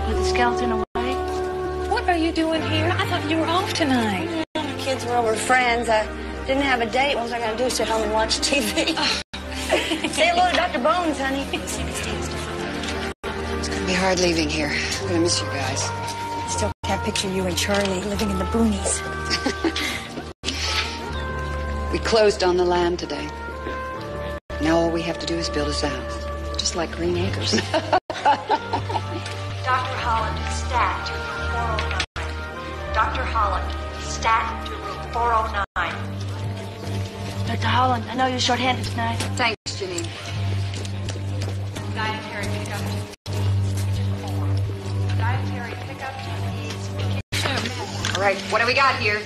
With the skeleton away? What are you doing here? I thought you were off tonight. The kids were over friends. I didn't have a date. What was I going to do? Sit home and watch TV? Say hello to Dr. Bones, honey. It's going to be hard leaving here. I'm going to miss you guys. Still can't picture you and Charlie living in the boonies. We closed on the land today. Now all we have to do is build us a house. Just like Green Acres. Dr. Holland, stat to room 409. Dr. Holland, stat to room 409. Dr. Holland, I know you're short-handed tonight. Thanks, Janine. Dietary pickup to 4. Dietary pickup is... All right, what do we got here?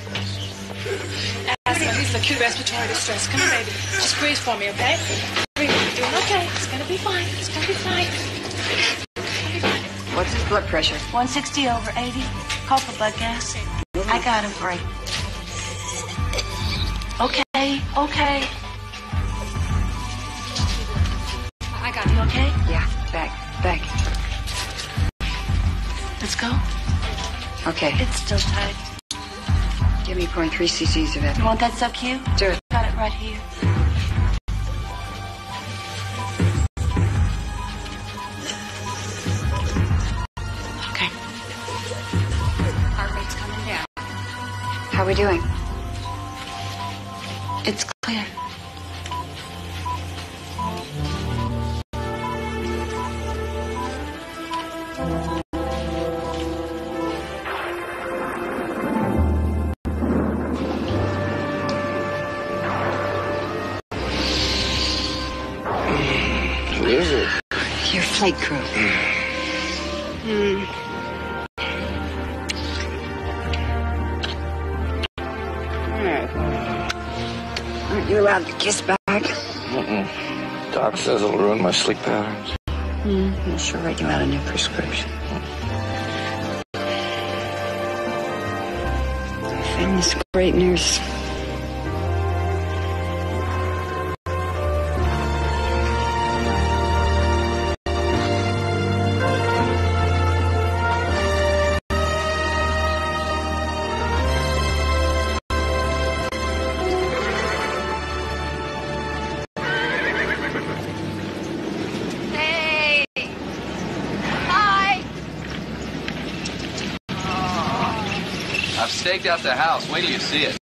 Asthma, he's in acute respiratory distress. Come on, baby. Just breathe for me, okay? Breathe. You're doing okay. It's going to be fine. It's going to be fine. What's his blood pressure? 160 over 80. Call for blood gas. I got him. Great. Okay. I got You okay? Yeah, back. Let's go. Okay. It's still tight. Give me 0.3 cc's of it. You want that sub-Q? Sure. Got it right here. Okay. Heart rate's coming down. How are we doing? It's clear. Who is it? Your flight crew. Aren't you allowed to kiss back? Doc says it'll ruin my sleep patterns. We'll sure write you out a new prescription. I found this great nurse. I've staked out the house. Wait till you see it.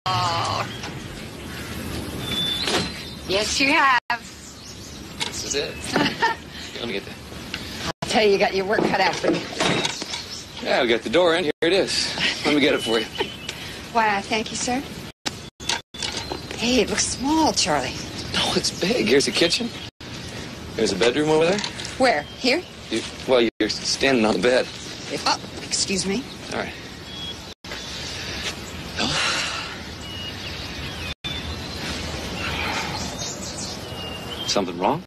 Oh. Yes, you have. This is it. Let me get that. I'll tell you got your work cut out for you. Yeah, we got the door in. Here it is. Let me get it for you. Why, thank you, sir. Hey, it looks small, Charlie. No, it's big. Here's the kitchen. There's a bedroom over there. Where? Here? You're standing on the bed. Oh, excuse me. All right. Something wrong?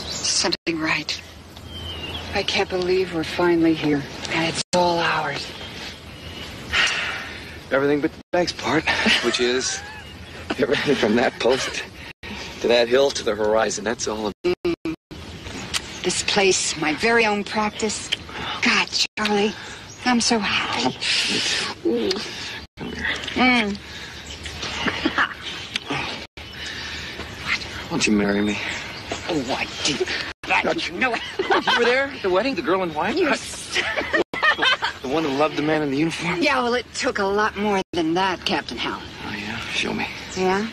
Something right. I can't believe we're finally here, and it's all ours. Everything but the next part, which is everything from that post to that hill to the horizon. That's all. This place, my very own practice. God, Charlie, I'm so happy. Come here. Why don't you marry me? Oh, I did. God, you know it. You were there at the wedding? The girl in white? The one who loved the man in the uniform? Yeah, well, it took a lot more than that, Captain Hal. Oh, yeah? Show me. Yeah?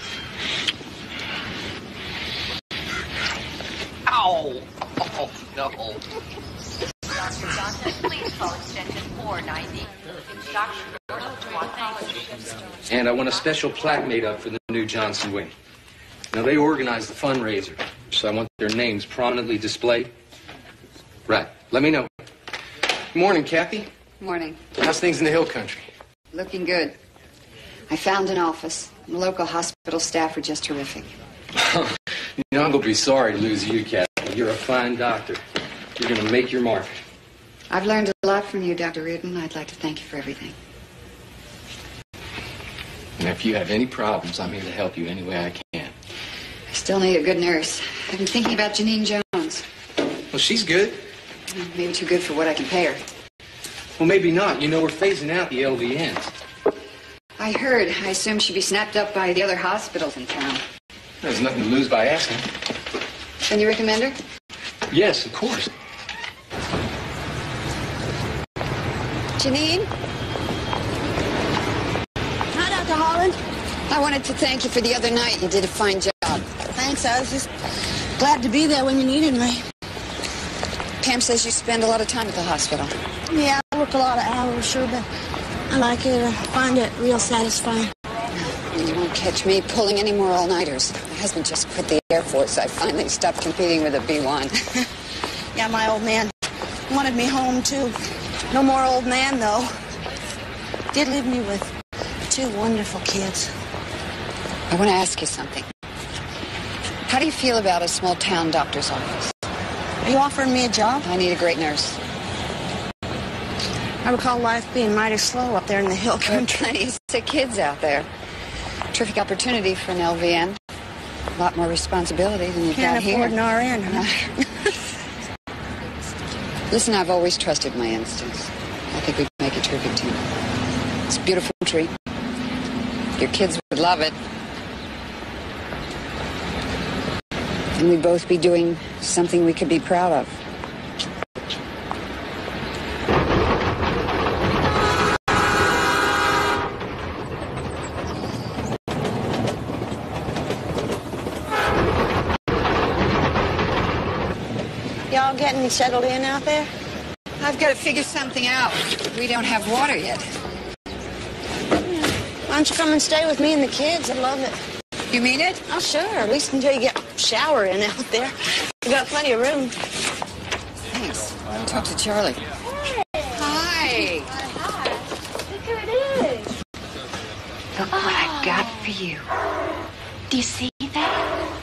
Ow! Oh, no. Dr. Johnson, please call extension 490. Dr. Johnson. And I want a special plaque made up for the new Johnson wing. Now, they organized the fundraiser, so I want their names prominently displayed. Right. Let me know. Good morning, Kathy. Morning. How's things in the hill country? Looking good. I found an office. The local hospital staff are just terrific. You know, I'm going to be sorry to lose you, Kathy. You're a fine doctor. You're going to make your mark. I've learned a lot from you, Dr. Reardon. I'd like to thank you for everything. And if you have any problems, I'm here to help you any way I can. I still need a good nurse. I've been thinking about Janine Jones. Well, she's good. Maybe too good for what I can pay her. Well, maybe not. You know, we're phasing out the LVNs. I heard. I assumed she'd be snapped up by the other hospitals in town. There's nothing to lose by asking. Can you recommend her? Yes, of course. Janine? Hi, Dr. Holland. I wanted to thank you for the other night. You did a fine job. Thanks. I was just glad to be there when you needed me. Pam says you spend a lot of time at the hospital. Yeah, I work a lot of hours, sure, but I like it. I find it real satisfying. You won't catch me pulling any more all-nighters. My husband just quit the Air Force. I finally stopped competing with a B-1. Yeah, my old man wanted me home, too. No more old man, though. Did leave me with 2 wonderful kids. I want to ask you something. How do you feel about a small-town doctor's office? Are you offering me a job? I need a great nurse. I recall life being mighty slow up there in the hill There are country. plenty of sick kids out there. Terrific opportunity for an LVN. A lot more responsibility than you've Can't got here. afford an RN, huh? Listen, I've always trusted my instincts. I think we'd make a terrific team. It's a beautiful tree. Your kids would love it. And we'd both be doing something we could be proud of. Y'all getting settled in out there? I've got to figure something out. We don't have water yet. Why don't you come and stay with me and the kids? I'd love it. You mean it? Oh, sure. At least until you get a shower in out there. We got plenty of room. Thanks. I'll talk to Charlie. Hi. Hi. Look who it is. Look what I've got for you. Do you see that?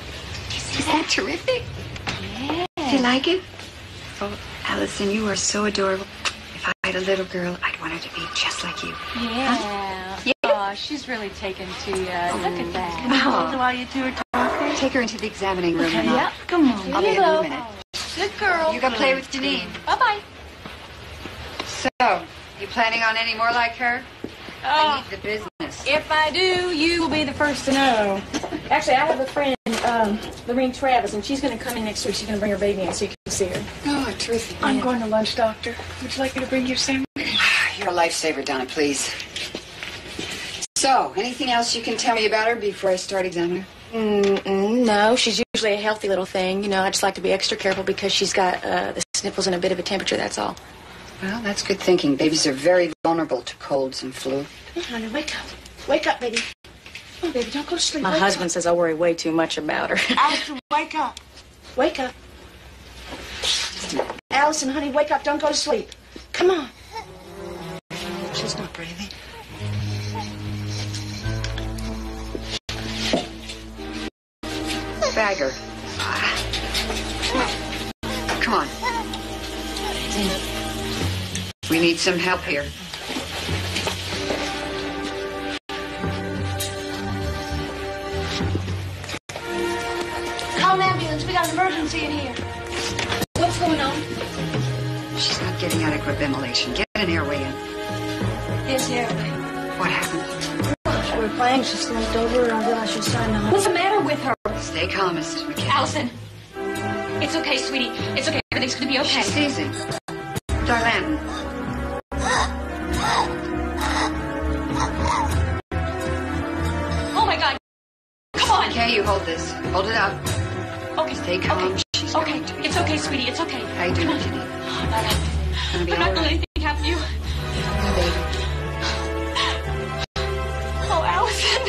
Is that terrific? Yeah. Do you like it? Oh, Allison, you are so adorable. If I had a little girl, I'd want her to be just like you. Yeah. Huh? Yeah. Oh, she's really taken to you. Look at that. Can I hold her while you two are talking? Take her into the examining room. Okay, and yep. Come on. I'll be in a minute. Good girl. You go play with Janine. Bye-bye. So, you planning on any more like her? I need the business. If I do, you will be the first to know. Actually, I have a friend, Lorene Travis, and she's going to come in next week. She's going to bring her baby in so you can see her. Oh, terrific. I'm going to lunch, Doctor. Would you like me to bring you a sandwich? You're a lifesaver, Donna, please. So, anything else you can tell me about her before I start examining her? No, she's usually a healthy little thing. You know, I just like to be extra careful because she's got the sniffles and a bit of a temperature, that's all. Well, that's good thinking. Babies are very vulnerable to colds and flu. Come on, honey, wake up. Wake up, baby. Come on, baby, don't go to sleep. My Wake husband says I worry way too much about her. Allison, wake up. Wake up. Allison, honey, wake up. Don't go to sleep. Come on. She's not breathing. Bagger. Come on. We need some help here. Call an ambulance. We got an emergency in here. What's going on? She's not getting adequate ventilation. Get an airway in. Yes, yeah. What happened? We were playing. She slumped over and I realized she was trying to... What's the matter with her? Stay calm, Mrs. McKay. Allison. It's okay, sweetie. It's okay. Everything's going to be okay. She's sneezing. Darlene. Oh, my God. Come on. Okay, you hold this. Hold it up. Okay. Stay calm. Okay. She's Okay. going to be It's okay, sweetie. It's okay. How you doing, Janine? I'm Gonna be not all going to let right. anything happen to you. Hi, baby. Oh, Allison.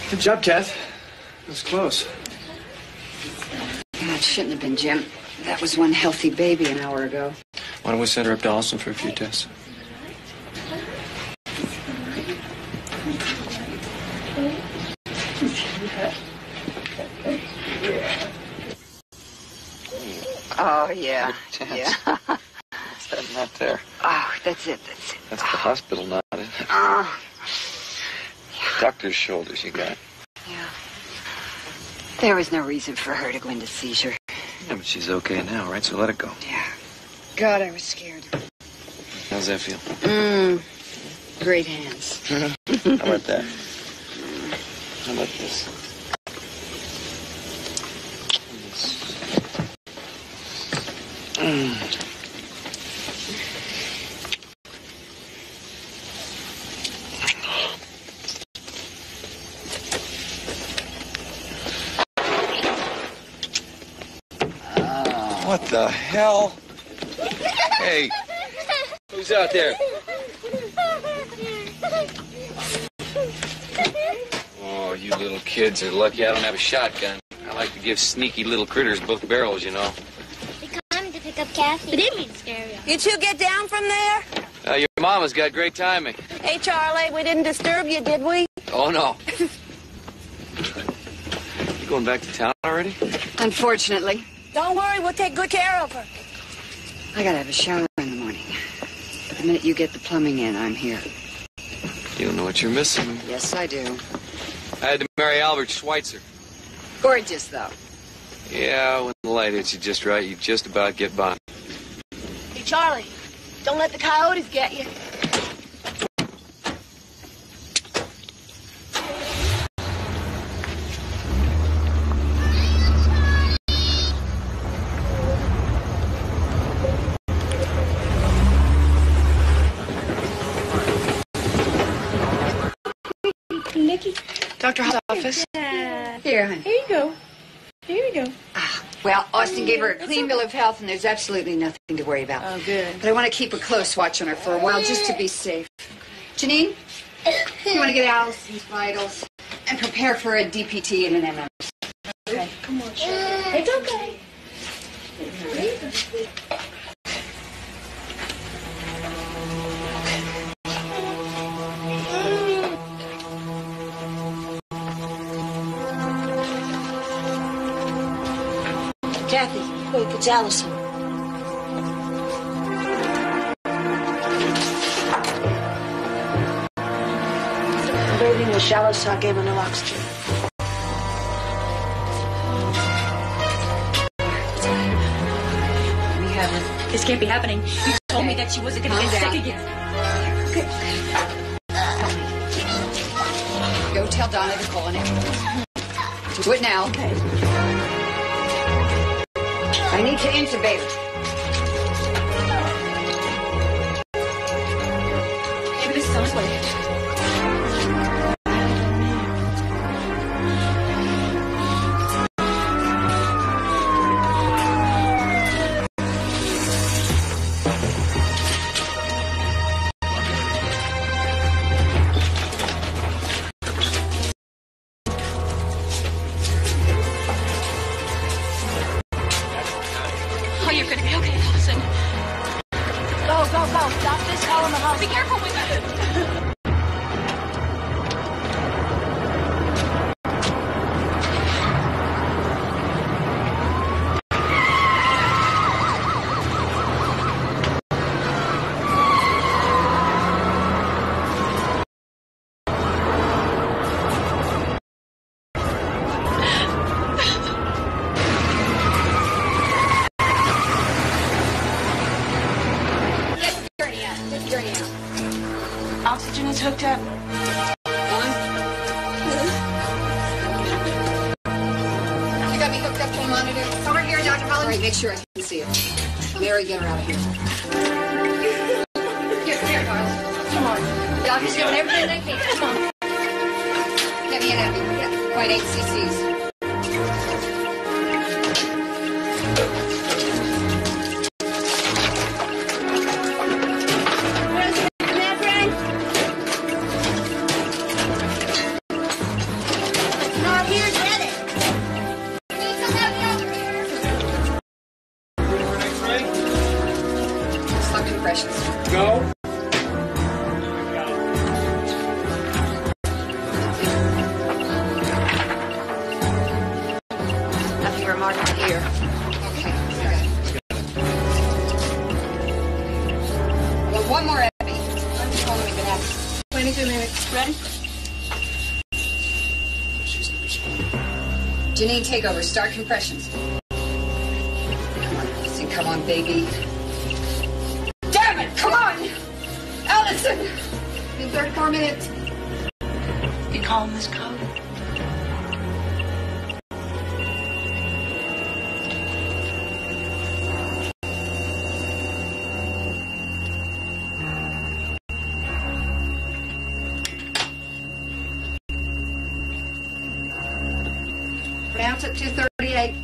Good job, Kath. It was close. Yeah, it shouldn't have been, Jim. That was one healthy baby an hour ago. Why don't we send her up to Austin for a few tests? Oh, yeah. Yeah. Not there. Oh, that's it, that's it. That's the hospital, not it. Oh. Doctor's shoulders you got. Yeah. There was no reason for her to go into seizure. Yeah, but she's okay now, right? So let it go. Yeah. God, I was scared. How's that feel? Great hands. How about that? How about this? What the hell? Hey, who's out there? Oh, you little kids are lucky I don't have a shotgun. I like to give sneaky little critters both barrels, you know. We come to pick up Kathy. We didn't mean to scare you. You two get down from there? Your mama's got great timing. Hey, Charlie, we didn't disturb you, did we? Oh, no. You going back to town already? Unfortunately. Don't worry, we'll take good care of her. I gotta have a shower in the morning. But the minute you get the plumbing in, I'm here. You don't know what you're missing. Yes, I do. I had to marry Albert Schweitzer. Gorgeous, though. Yeah, when the light hits you just right, you just about get by. Hey, Charlie, don't let the coyotes get you. Dr. Hall's office. Here, honey. Here you go. Here we go. Well, Austin gave her a clean bill of health, and there's absolutely nothing to worry about. Oh, good. But I want to keep a close watch on her for a while, just to be safe. Janine, you want to get Allison's vitals and prepare for a DPT and an MS. Okay. Come on, Charlie. It's okay. Kathy, quick, it's Allison. I'm breathing in the shallow, so I gave her no oxygen. We haven't. This can't be happening. You told me that she wasn't going to get sick again. Go tell Donna to call an ambulance. Do it now. Okay. I need to intubate her. This is on its way. Oh, you're going to be okay, Allison. Go. Stop this, call in the hospital. Be careful with that. Oxygen is hooked up. You got me hooked up to a monitor. Over here, Dr. Holland. All right, make sure I can see it. Mary, get her out of here. Here, Carl. Come on. Doctor's doing everything they can. Come on. Get me an epi. Yeah, 0.8 cc's. Not here, get it. go. Nothing remarkable here. Okay. Well, one more, Abby. How long have we been at it? 22 minutes. Ready? Janine, take over. Start compressions. Come on, Allison. Come on, baby. Damn it! Come on! Allison! In 34 minutes. You call him this code? Pronounce it 238.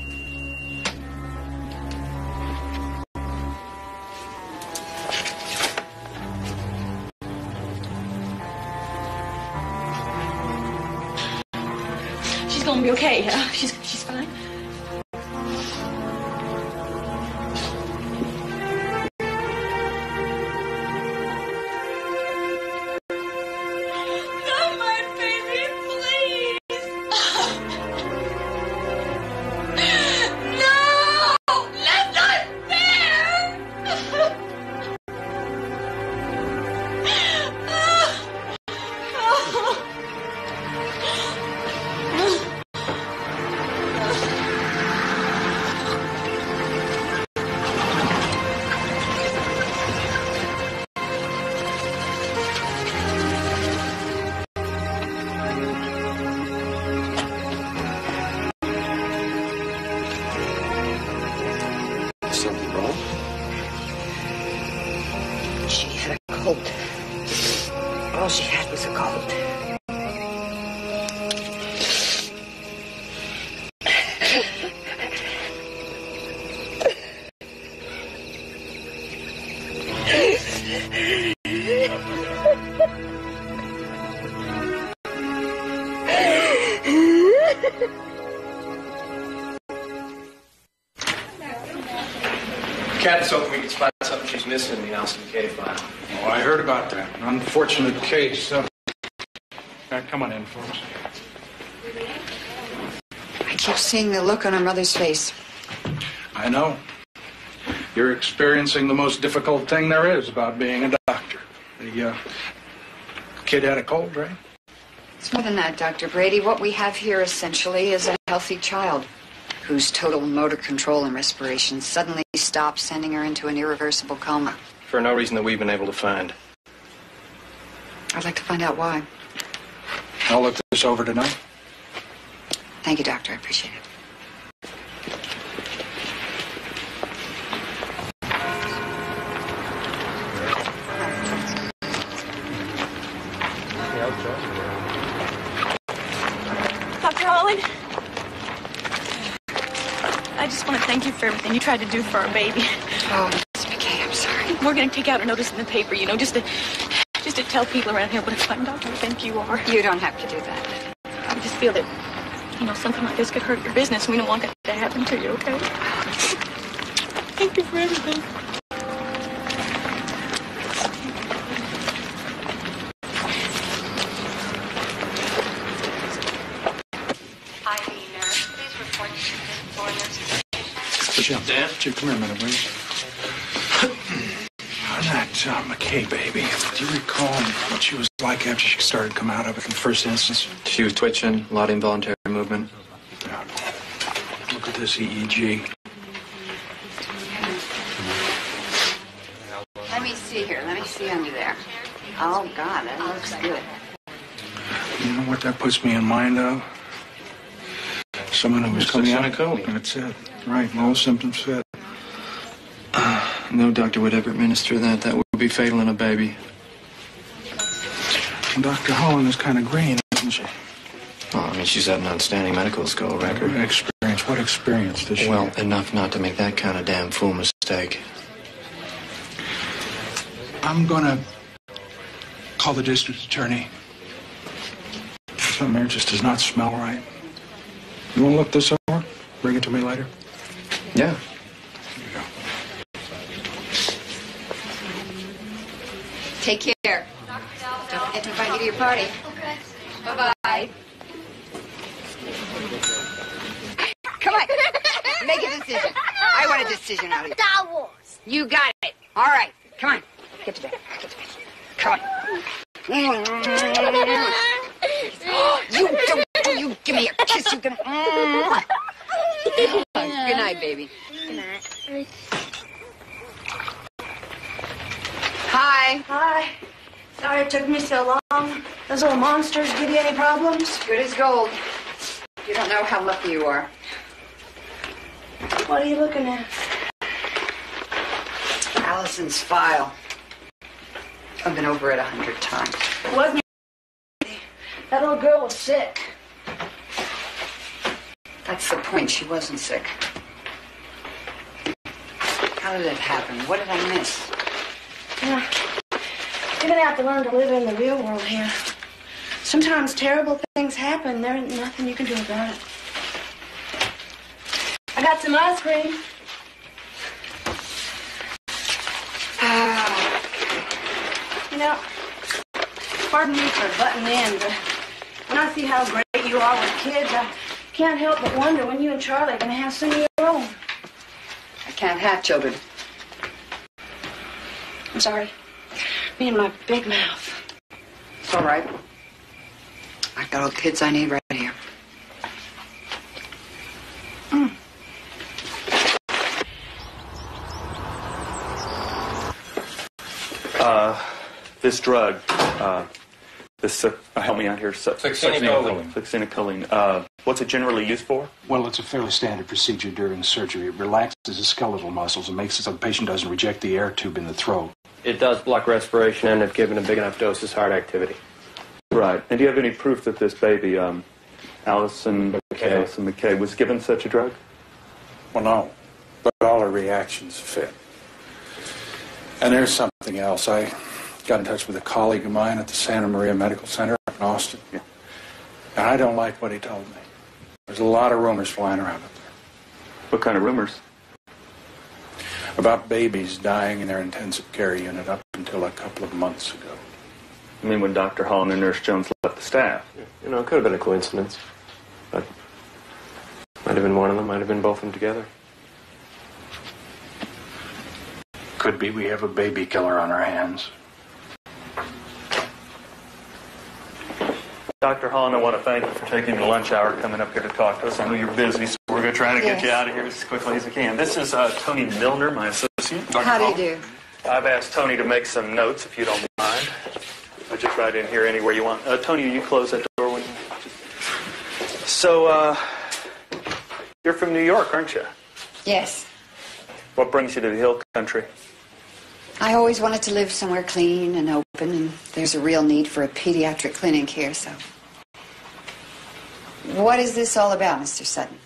She's gonna be okay. She's fine. Not my baby, please. No, that's not fair. Something wrong? She had a cold. All she had was a cold. Captain's hoping we can spot something she's missing in the Allison K file. Oh, I heard about that. An unfortunate case. Come on in, folks. I keep seeing the look on her mother's face. I know. You're experiencing the most difficult thing there is about being a doctor. The kid had a cold, right? It's more than that, Dr. Brady. What we have here essentially is a healthy child whose total motor control and respiration suddenly stops, sending her into an irreversible coma. For no reason that we've been able to find. I'd like to find out why. I'll look this over tonight. Thank you, Doctor. I appreciate it. Dr. Holland, I just want to thank you for everything you tried to do for our baby. Oh, Miss McKay, I'm sorry. We're going to take out a notice in the paper, you know, just to tell people around here what a fine doctor I think you are. You don't have to do that. I just feel that, you know, something like this could hurt your business. We don't want that to happen to you, okay? Thank you for everything. Dan? Chief, come here a minute, please. That McKay baby, do you recall what she was like after she started to come out of it in the first instance? She was twitching, a lot of involuntary movement. Yeah. Look at this EEG. Let me see here. Let me see under there. Oh, God, that looks good. You know what that puts me in mind of? Someone who was coming out. Coli. That's it. Right, all symptoms fit. No doctor would ever administer that. That would be fatal in a baby. Dr. Holland is kind of green, isn't she? Well, I mean, she's had an outstanding medical school record. What experience does she Well, have? enough not to make that kind of damn fool mistake. I'm gonna call the district attorney. Something there just does not smell right. You want to look this over? Bring it to me later? Yeah. Here you go. Take care. Don't forget to invite you to your party. Okay. Bye-bye. Come on. Make a decision. I want a decision out of you. Star Wars. You got it. All right. Come on. Get to bed. Get to bed. Come on. You give me a kiss. You can. Good night, baby. Good night. Hi. Hi. Sorry it took me so long. Those little monsters give you any problems? Good as gold. You don't know how lucky you are. What are you looking at? Allison's file. I've been over it 100 times. It wasn't. That little girl was sick. That's the point. She wasn't sick. How did it happen? What did I miss? Yeah. You're gonna have to learn to live in the real world here. Sometimes terrible things happen. There ain't nothing you can do about it. I got some ice cream. You know, pardon me for butting in, but when I see how great you are with kids, I can't help but wonder when you and Charlie are gonna have some of your own. I can't have children. I'm sorry. Me and my big mouth. It's all right. I've got all the kids I need right here. This drug, help me out here. Succinylcholine. What's it generally used for? Well, it's a fairly standard procedure during surgery. It relaxes the skeletal muscles and makes it so the patient doesn't reject the air tube in the throat. It does block respiration, and if given a big enough dose, is heart activity. Right. And do you have any proof that this baby, Allison McKay, was given such a drug? Well, no. But all her reactions fit. And there's something else. I got in touch with a colleague of mine at the Santa Maria Medical Center up in Austin. Yeah. And I don't like what he told me. There's a lot of rumors flying around up there. What kind of rumors? About babies dying in their intensive care unit up until a couple of months ago. I mean, when Dr. Holland and Nurse Jones left the staff. You know, it could have been a coincidence. But might have been one of them, might have been both of them together. Could be we have a baby killer on our hands. Dr. Holland, I want to thank you for taking the lunch hour, coming up here to talk to us. I know you're busy, so we're going to try to get you out of here as quickly as we can. This is Tony Milner, my associate. Dr. How do you Holland. do? I've asked Tony to make some notes, if you don't mind. I'll just write in here anywhere you want. Tony, you close that door when you... So, you're from New York, aren't you? Yes. What brings you to the Hill Country? I always wanted to live somewhere clean and open, and there's a real need for a pediatric clinic here, so... What is this all about, Mr. Sutton?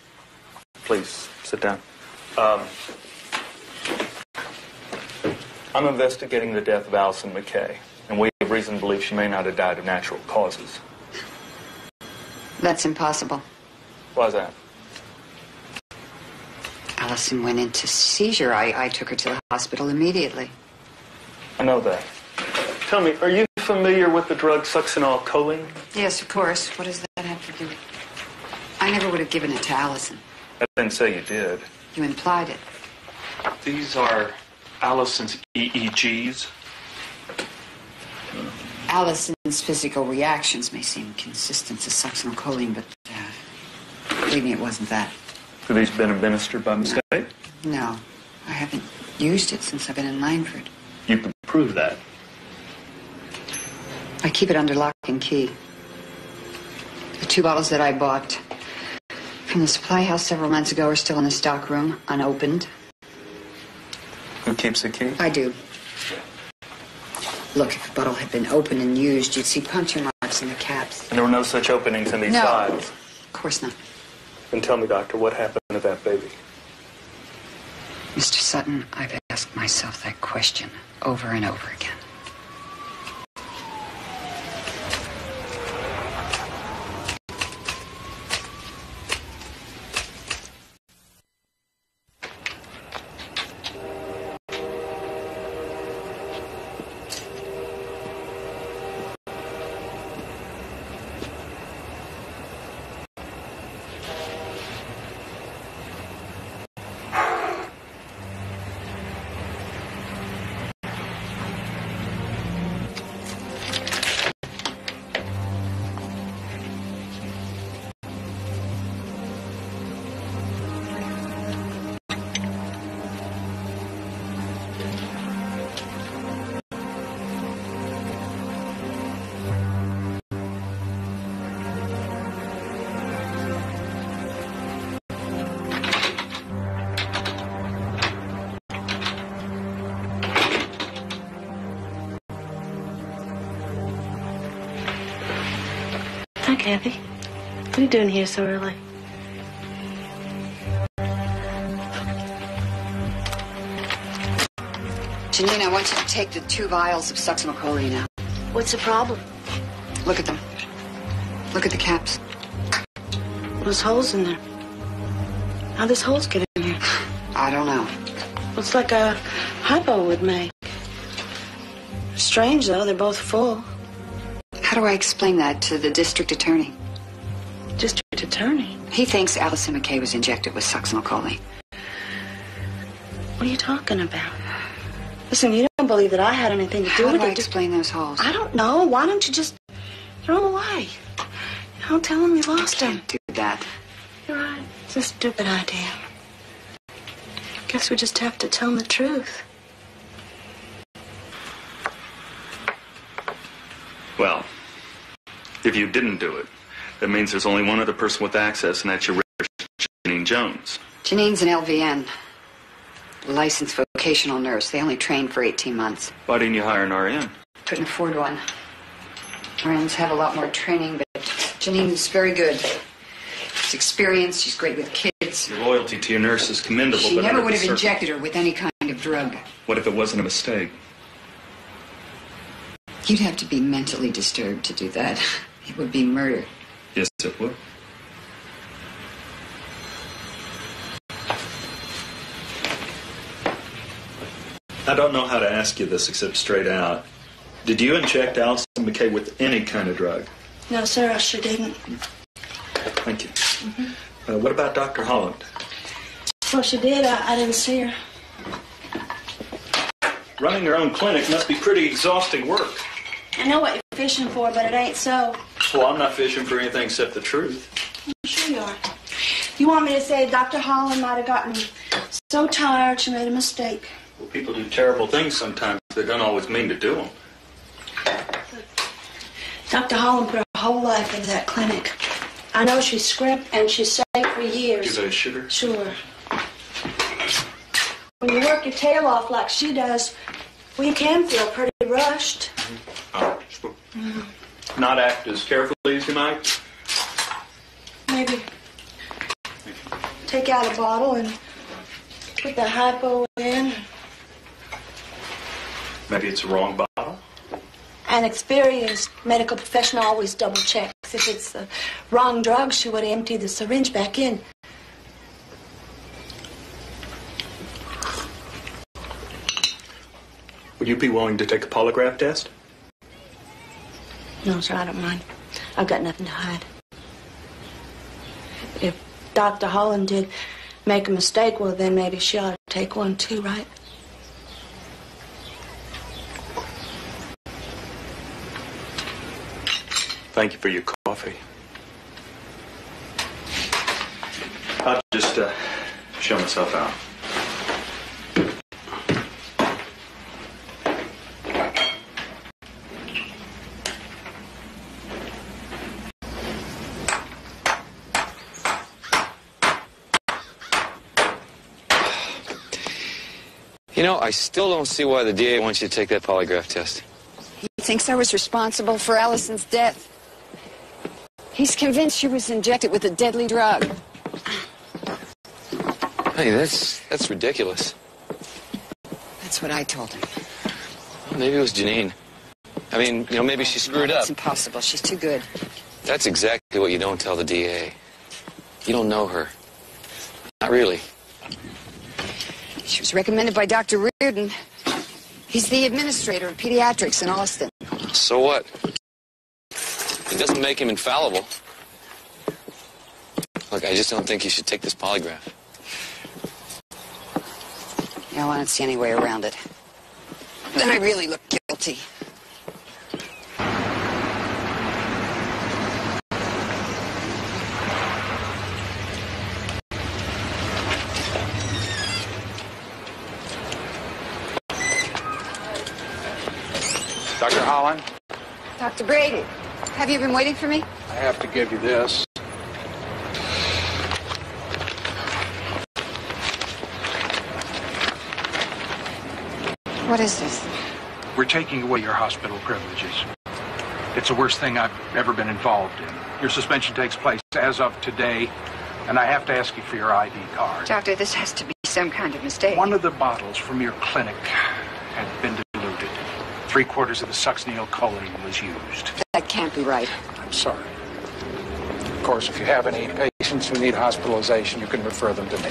Please, sit down. I'm investigating the death of Allison McKay, and we have reason to believe she may not have died of natural causes. That's impossible. Why's that? Allison went into seizure. I took her to the hospital immediately. I know that. Tell me, are you familiar with the drug succinylcholine? Yes, of course. What does that have to do with it? I never would have given it to Allison. I didn't say you did. You implied it. These are Allison's EEGs. Allison's physical reactions may seem consistent to succinylcholine, but believe me, it wasn't that. Have these been administered by mistake? No, I haven't used it since I've been in Langford. You can prove that. I keep it under lock and key. The 2 bottles that I bought from the supply house several months ago are still in the stock room, unopened. Who keeps the key? I do. Look, if the bottle had been opened and used, you'd see puncture marks in the caps. And there were no such openings in these sides? Of course not. Then tell me, Doctor, what happened to that baby? Mr. Sutton, I've asked myself that question over and over again. Kathy, what are you doing here so early? Janine, I want you to take the 2 vials of succinylcholine now. What's the problem? Look at them. Look at the caps. There's holes in there. How does holes get in here? I don't know. It's like a hypo would make. Strange, though. They're both full. How do I explain that to the district attorney? District attorney? He thinks Allison McKay was injected with succinylcholine. What are you talking about? Listen, you don't believe that I had anything to do with it. How do I explain those holes? I don't know. Why don't you just throw them away? Don't tell him you lost them. Do that. You're right. It's a stupid idea. Guess we just have to tell him the truth. Well, if you didn't do it, that means there's only one other person with access, and that's your Janine Jones. Janine's an LVN. Licensed vocational nurse. They only trained for 18 months. Why didn't you hire an RN? Couldn't afford one. RNs have a lot more training, but Janine's very good. She's experienced. She's great with kids. Your loyalty to your nurse is commendable. She but never under would the have injected her with any kind of drug. What if it wasn't a mistake? You'd have to be mentally disturbed to do that. It would be murder. Yes, it would. I don't know how to ask you this except straight out. Did you inject Allison McKay with any kind of drug? No, sir, I sure didn't. Thank you. What about Dr. Holland? Well, she did. I didn't see her. Running your own clinic must be pretty exhausting work. I know what you're fishing for, but it ain't so. Well, I'm not fishing for anything except the truth. I'm sure you are. You want me to say Dr. Holland might have gotten so tired she made a mistake? Well, people do terrible things sometimes. They don't always mean to do them. Dr. Holland put her whole life into that clinic. I know she's script and she's safe for years. Give that a shitter? Sure. When you work your tail off like she does, well, you can feel pretty rushed. Not act as carefully as you might? Maybe take out a bottle and put the hypo in. Maybe it's the wrong bottle? An experienced medical professional always double checks. If it's the wrong drug, she would empty the syringe back in. Would you be willing to take a polygraph test? No, sir, I don't mind. I've got nothing to hide. If Dr. Holland did make a mistake, well, then maybe she ought to take one too, right? Thank you for your coffee. I'll just show myself out. You know, I still don't see why the DA wants you to take that polygraph test. He thinks I was responsible for Allison's death. He's convinced she was injected with a deadly drug. Hey, that's ridiculous. That's what I told him. Well, maybe it was Janine. I mean, you know, maybe she screwed up. It's impossible. She's too good. That's exactly what you don't tell the DA. You don't know her. Not really. She was recommended by Dr. Reardon. He's the administrator of pediatrics in Austin. So what? It doesn't make him infallible. Look, I just don't think you should take this polygraph. No, I don't see any way around it. Then I really look guilty. Dr. Holland? Dr. Braden, have you been waiting for me? I have to give you this. What is this? We're taking away your hospital privileges. It's the worst thing I've ever been involved in. Your suspension takes place as of today, and I have to ask you for your ID card. Doctor, this has to be some kind of mistake. One of the bottles from your clinic had been diluted. 3/4 of the succinylcholine was used. That can't be right. I'm sorry. Of course, if you have any patients who need hospitalization, you can refer them to me.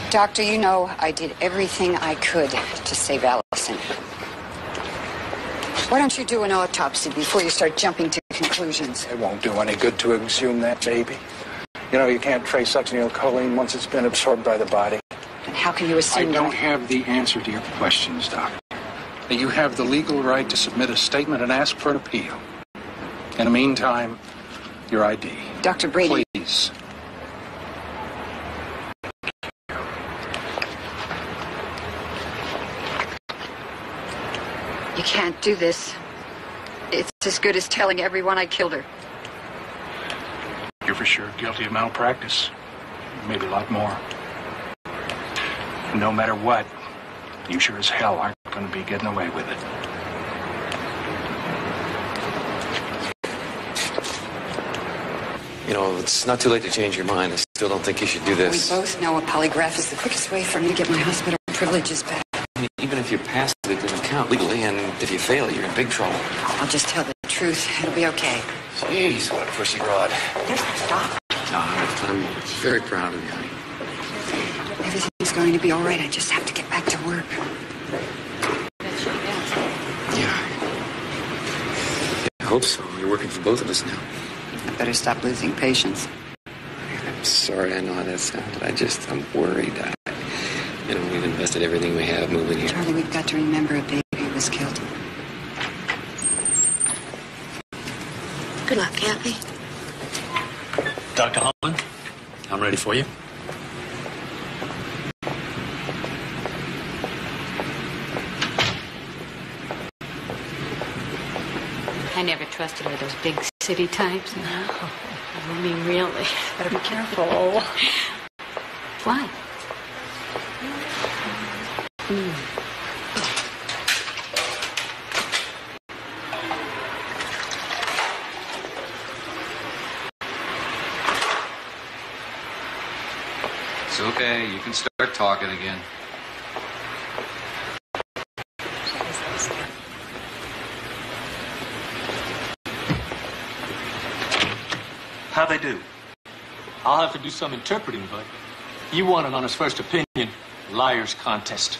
Doctor, you know I did everything I could to save Allison. Why don't you do an autopsy before you start jumping to conclusions? It won't do any good to exhume that baby. You know, you can't trace succinylcholine once it's been absorbed by the body. And how can you assume I don't have the answer to your questions, Doctor. You have the legal right to submit a statement and ask for an appeal. In the meantime, your ID. Dr. Brady. Please. You can't do this. It's as good as telling everyone I killed her. You're for sure guilty of malpractice. Maybe a lot more. No matter what, you sure as hell aren't going to be getting away with it. You know, it's not too late to change your mind. I still don't think you should do this. We both know a polygraph is the quickest way for me to get my hospital privileges back. I mean, even if you pass it, it doesn't count legally, and if you fail, you're in big trouble. I'll just tell the truth. It'll be okay. Jeez, what a pushy broad. Stop. No, I'm very proud of you, honey. Everything's going to be all right. I just have to get back to work. Yeah. I hope so. You're working for both of us now. I better stop losing patience. I'm sorry, I know how that sounded. I'm worried. We've invested everything we have moving here. Charlie, we've got to remember a baby was killed. Good luck, Kathy. Dr. Holland, I'm ready for you. I never trusted with those big city types. No. I mean, really. Better be careful. Why? It's okay. You can start talking again. How'd they do? I'll have to do some interpreting, but you won it on his first opinion. Liar's contest.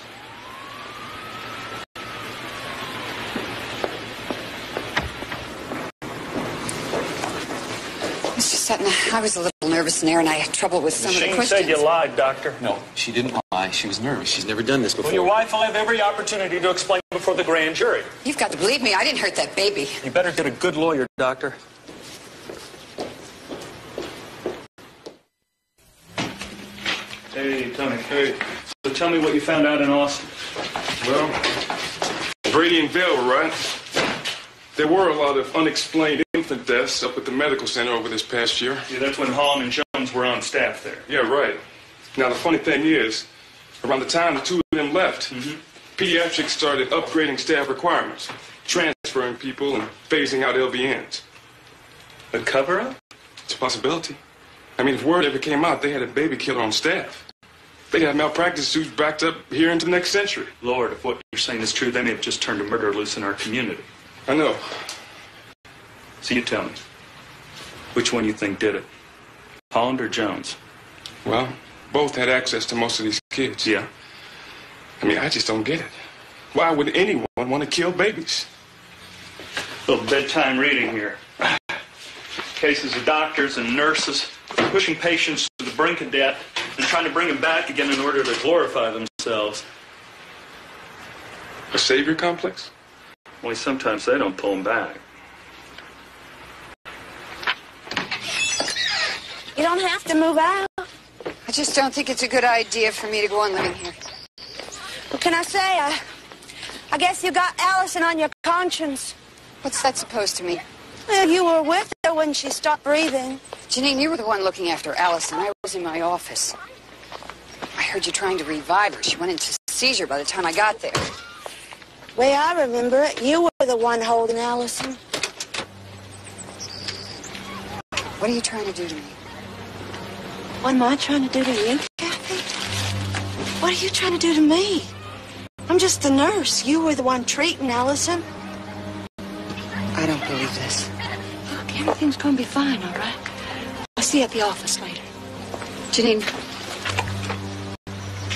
Mr. Sutton, I was a little nervous in there, and I had trouble with some of the She questions. said you lied, Doctor. No, she didn't lie. She was nervous. She's never done this before. Well, your wife will have every opportunity to explain before the grand jury. You've got to believe me. I didn't hurt that baby. You better get a good lawyer, Doctor. Hey, Tony. Hey. So tell me what you found out in Austin. Well, Brady and Vail were right. There were a lot of unexplained infant deaths up at the medical center over this past year. Yeah, that's when Holland and Jones were on staff there. Yeah, right. Now, the funny thing is, around the time the two of them left, pediatrics started upgrading staff requirements, transferring people and phasing out LVNs. A cover-up? It's a possibility. I mean, if word ever came out they had a baby killer on staff, they'd have malpractice suits backed up here into the next century. Lord, if what you're saying is true, they may have just turned a murderer loose in our community. I know. So you tell me, which one you think did it? Holland or Jones? Well, both had access to most of these kids. Yeah. I mean, I just don't get it. Why would anyone want to kill babies? A little bedtime reading here. Cases of doctors and nurses pushing patients to the brink of death and trying to bring them back again in order to glorify themselves. A savior complex? Well, sometimes they don't pull them back. You don't have to move out. I just don't think it's a good idea for me to go on living here. What can I say? I guess you got Allison on your conscience. What's that supposed to mean? Well, you were with her when she stopped breathing. Janine, you were the one looking after Allison. I was in my office. I heard you trying to revive her. She went into seizure by the time I got there. The way I remember it, you were the one holding Allison. What are you trying to do to me? What am I trying to do to you, Kathy? What are you trying to do to me? I'm just the nurse. You were the one treating Allison. I don't believe this. Look, everything's going to be fine, all right? I'll see you at the office later. Janine,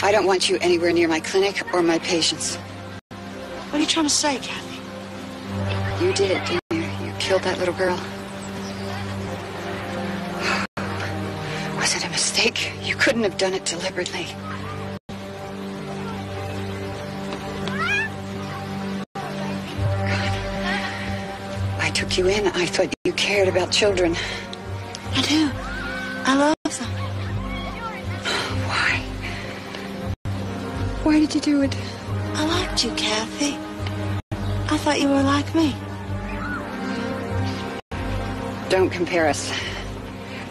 I don't want you anywhere near my clinic or my patients. What are you trying to say, Kathy? You did it, didn't you? You killed that little girl. Was it a mistake? You couldn't have done it deliberately. I took you in. I thought you cared about children. I do. I love them. Why? Why did you do it? I liked you, Kathy. I thought you were like me. Don't compare us.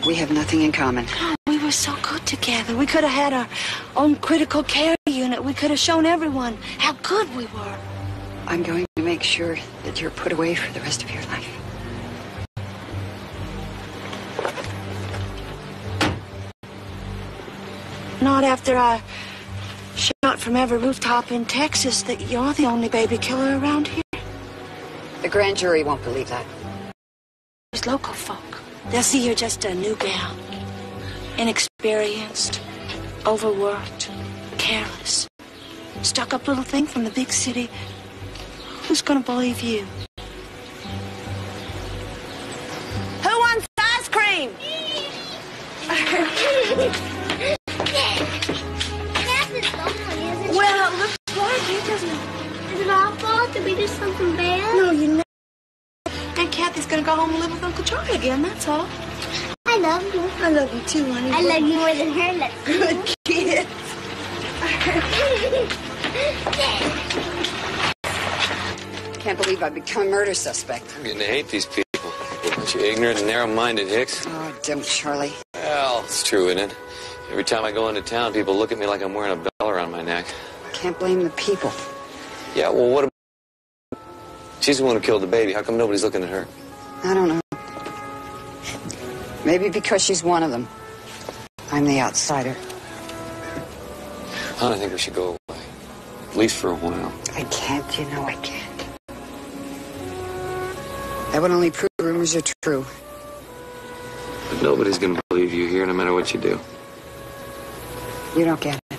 We have nothing in common. Oh, we were so good together. We could have had our own critical care unit. We could have shown everyone how good we were. I'm going to make sure that you're put away for the rest of your life. Not after I shot from every rooftop in Texas that you're the only baby killer around here. The grand jury won't believe that. There's local folk. They'll see you're just a new gal. Inexperienced, overworked, careless. Stuck-up little thing from the big city. Who's gonna believe you? Who wants ice cream? Well, it looks like it, doesn't it? Is it our fault? Did we do something bad? No, you know. And Kathy's gonna go home and live with Uncle Charlie again, that's all. I love you. I love you too, honey. I love you more than her. Let's good kids. Can't believe I've become a murder suspect. I'm getting to hate these people. A bunch of ignorant and narrow-minded hicks. Oh, don't, Charlie. Well, it's true, isn't it? Every time I go into town, people look at me like I'm wearing a bell around my neck. Can't blame the people. Yeah, well, what about... She's the one who killed the baby. How come nobody's looking at her? I don't know. Maybe because she's one of them. I'm the outsider. I think we should go away. At least for a while. I can't, you know I can't. That would only prove rumors are true. But nobody's going to believe you here, no matter what you do. You don't get it.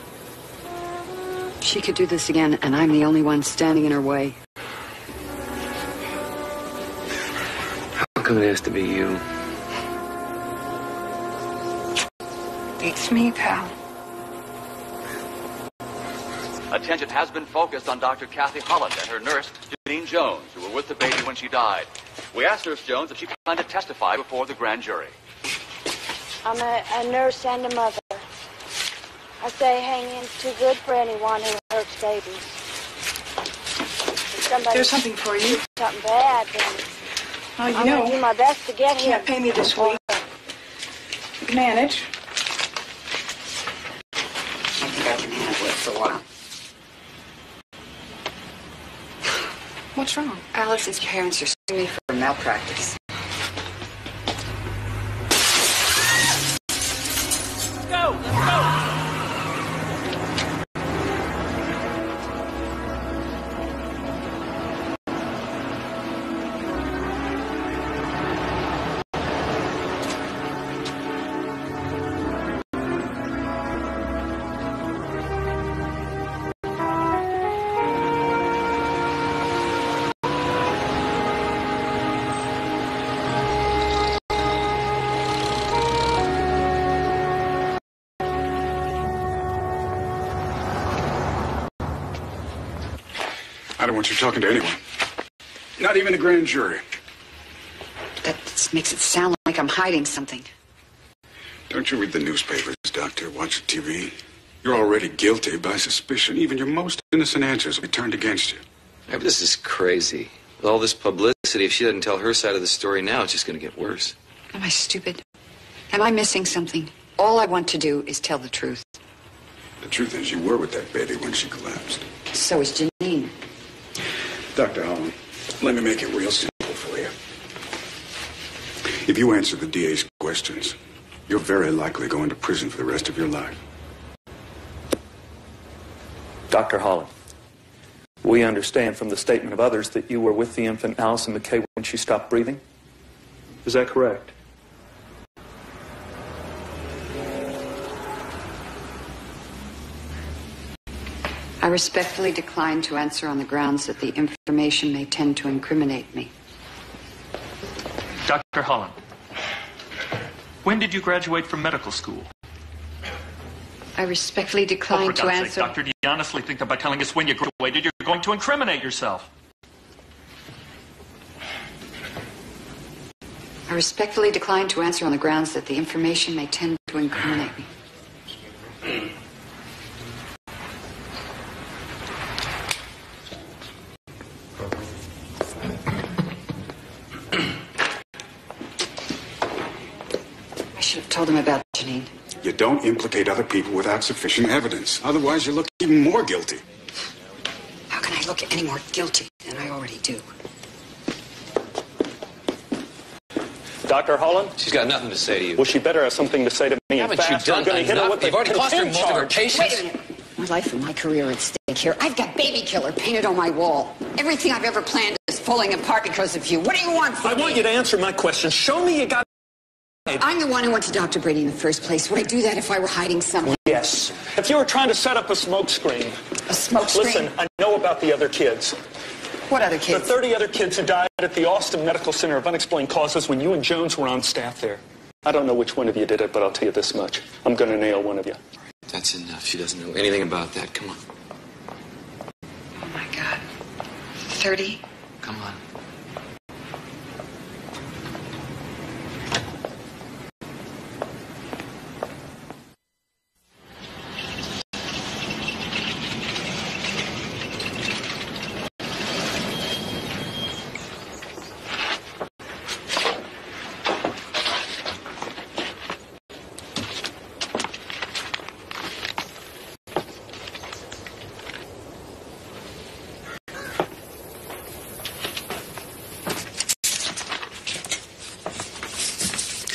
She could do this again, and I'm the only one standing in her way. How come it has to be you? Beats me, pal. Attention has been focused on Dr. Kathy Holland and her nurse, Janine Jones, who were with the baby when she died. We asked Nurse Jones if she planned to testify before the grand jury. I'm a nurse and a mother. I say hanging's too good for anyone who hurts babies. If somebody There's something for you. did something bad, then Oh, you I'm know, gonna do my best to get you can't him. pay me this week. You can manage. I think I can handle it for a while. What's wrong? Alice's parents are suing me for malpractice. Go! Let's go! I don't want you talking to anyone. Not even the grand jury. That makes it sound like I'm hiding something. Don't you read the newspapers, Doctor? Watch the TV? You're already guilty by suspicion. Even your most innocent answers will be turned against you. Yeah, but this is crazy. With all this publicity, if she doesn't tell her side of the story now, it's just going to get worse. Am I stupid? Am I missing something? All I want to do is tell the truth. The truth is you were with that baby when she collapsed. So is Janine. Dr. Holland, let me make it real simple for you. If you answer the DA's questions, you're very likely going to prison for the rest of your life. Dr. Holland, we understand from the statement of others that you were with the infant Allison McKay when she stopped breathing. Is that correct? I respectfully decline to answer on the grounds that the information may tend to incriminate me. Dr. Holland, when did you graduate from medical school? I respectfully decline to answer... Sake, Doctor, do you honestly think that by telling us when you graduated, you're going to incriminate yourself? I respectfully decline to answer on the grounds that the information may tend to incriminate me. I should have told him about Janine. You don't implicate other people without sufficient evidence. Otherwise, you look even more guilty. How can I look any more guilty than I already do? Dr. Holland? She's got nothing to say to you. Well, she better have something to say to me. Haven't you done enough? You've already cost her most of her patients. Wait a minute. My life and my career at stake here. I've got baby killer painted on my wall. Everything I've ever planned is falling apart because of you. What do you want from me? I want you to answer my question. Show me you got... I'm the one who went to Dr. Brady in the first place. Would I do that if I were hiding something? Yes. If you were trying to set up a smoke screen. A smoke screen? Listen, I know about the other kids. What other kids? The 30 other kids who died at the Austin Medical Center of unexplained causes when you and Jones were on staff there. I don't know which one of you did it, but I'll tell you this much. I'm going to nail one of you. That's enough. She doesn't know anything about that. Come on. Oh, my God. 30? Come on.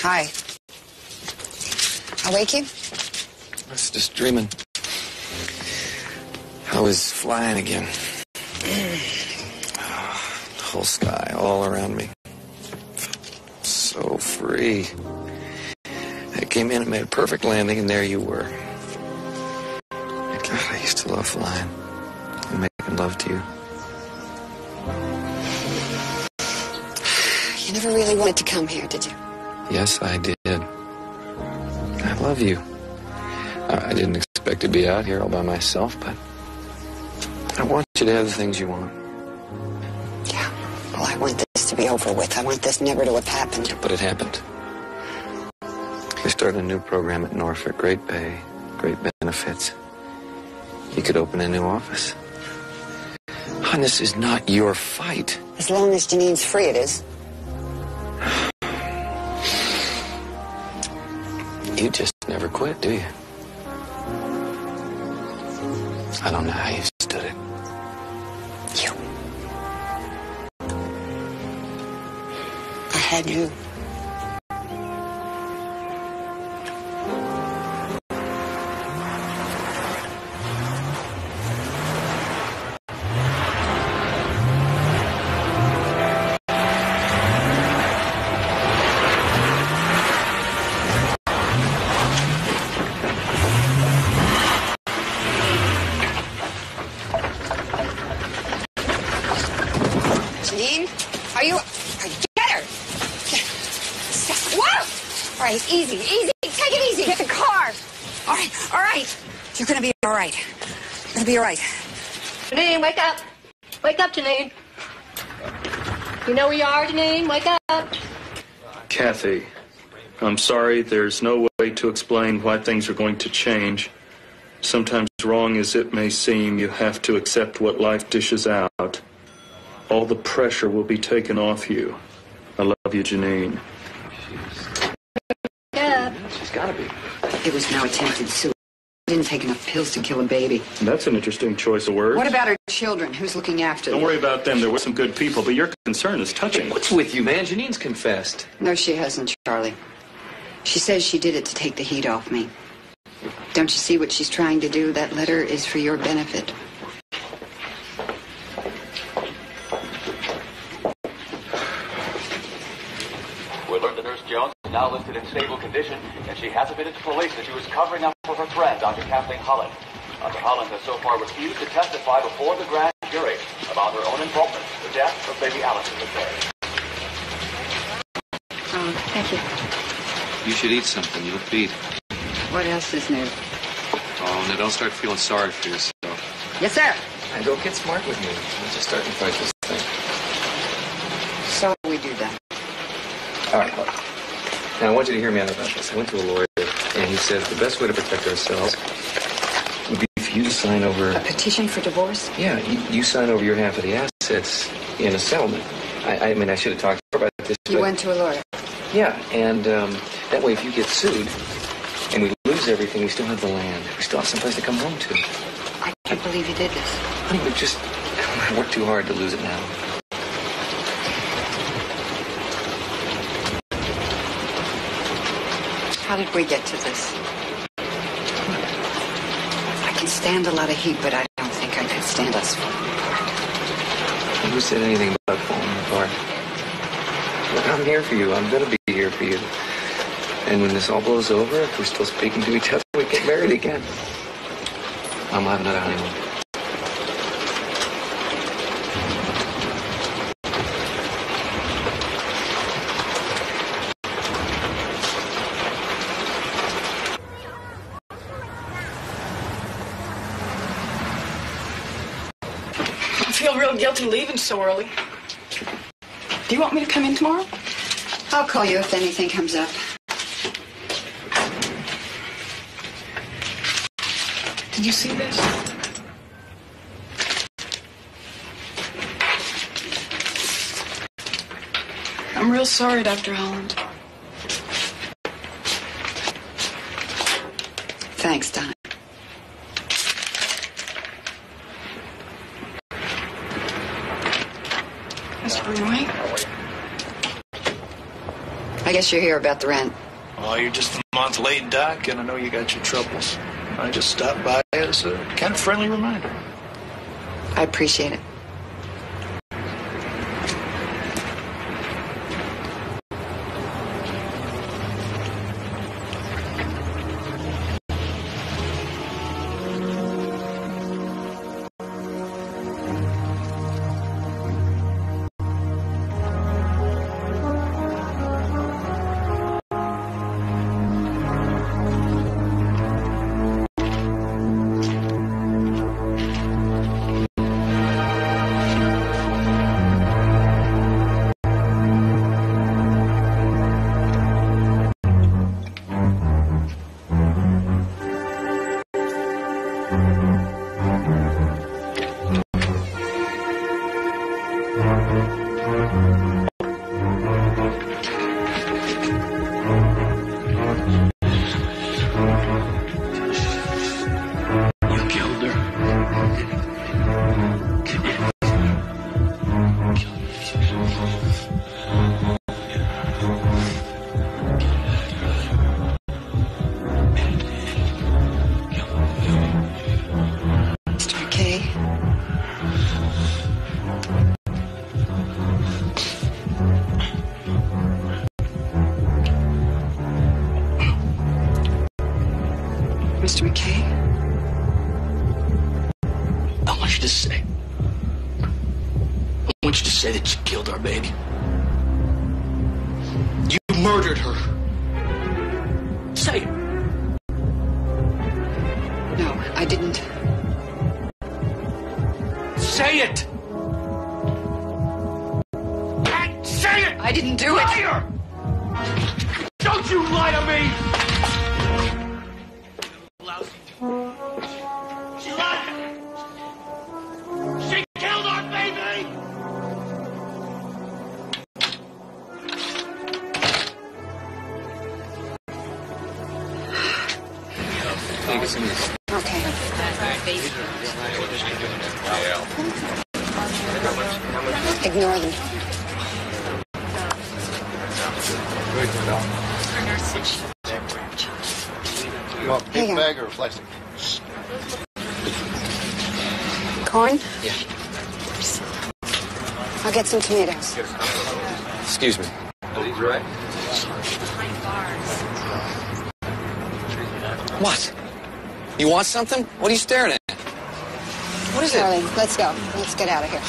Hi. I wake you? I was just dreaming. I was flying again. The whole sky all around me. So free. I came in and made a perfect landing, and there you were. God, I used to love flying and making love to you. You never really wanted to come here, did you? Yes, I did. I love you. I didn't expect to be out here all by myself, but I want you to have the things you want. Yeah. Well, I want this to be over with. I want this never to have happened. But it happened. We started a new program at Norfolk. Great pay, great benefits. You could open a new office. Hon, this is not your fight. As long as Janine's free, it is. You just never quit, do you? I don't know how you stood it. You. I had you. Easy, easy. Take it easy. Get the car. All right. You're going to be all right. You're going to be all right. Janine, wake up. Wake up, Janine. You know where you are, Janine? Wake up. Kathy, I'm sorry. There's no way to explain why things are going to change. Sometimes, wrong as it may seem, you have to accept what life dishes out. All the pressure will be taken off you. I love you, Janine. She's got to be. It was no attempted suicide. Didn't take enough pills to kill a baby. That's an interesting choice of words. What about her children? Who's looking after them? Don't worry about them. There were some good people, but your concern is touching. What's with you, man? Janine's confessed. No, she hasn't, Charlie. She says she did it to take the heat off me. Don't you see what she's trying to do? That letter is for your benefit. We learned that Nurse Jones is now listed in stable condition, and she has admitted to police that she was covering up for her friend, Dr. Kathleen Holland. Dr. Holland has so far refused to testify before the grand jury about her own involvement in the death of baby Allison McCary. Oh, thank you. You should eat something. You look beat. What else is new? Oh, now don't start feeling sorry for yourself. Yes, sir. And go get smart with me. Let's just start and fight this thing. So we do that. All right, look. Now, I want you to hear me out about this. I went to a lawyer, and he said the best way to protect ourselves would be for you to sign over... A petition for divorce? Yeah, you sign over your half of the assets in a settlement. I mean, I should have talked about this. You went to a lawyer? Yeah, and that way if you get sued and we lose everything, we still have the land. We still have someplace to come home to. I can't believe you did this. Honey, but just work too hard to lose it now. How did we get to this? I can stand a lot of heat, but I don't think I could stand us falling apart. Who said anything about falling apart? Look, I'm here for you. I'm going to be here for you. And when this all blows over, if we're still speaking to each other, we get married again. I'm having another honeymoon. I feel real guilty leaving so early. Do you want me to come in tomorrow? I'll call you if anything comes up. Did you see this? I'm real sorry, Dr. Holland. Thanks, Donna. Mr. Roy? I guess you're here about the rent. Well, you're just a month late, Doc, and I know you got your troubles. I just stopped by as a kind of friendly reminder. I appreciate it. Mr. McKay? I want you to say. I want you to say that you killed our baby. You murdered her. Say it. No, I didn't. Say it! Say it! I didn't do it! Liar! Don't you lie to me! She lied! She killed our baby! Take us in this. Okay. Ignore them. nurse. You want a big bag or a plastic? Corn? Yeah. I'll get some tomatoes. Excuse me. Are these right? What? You want something? What are you staring at? What is Charlie, let's go. Let's get out of here.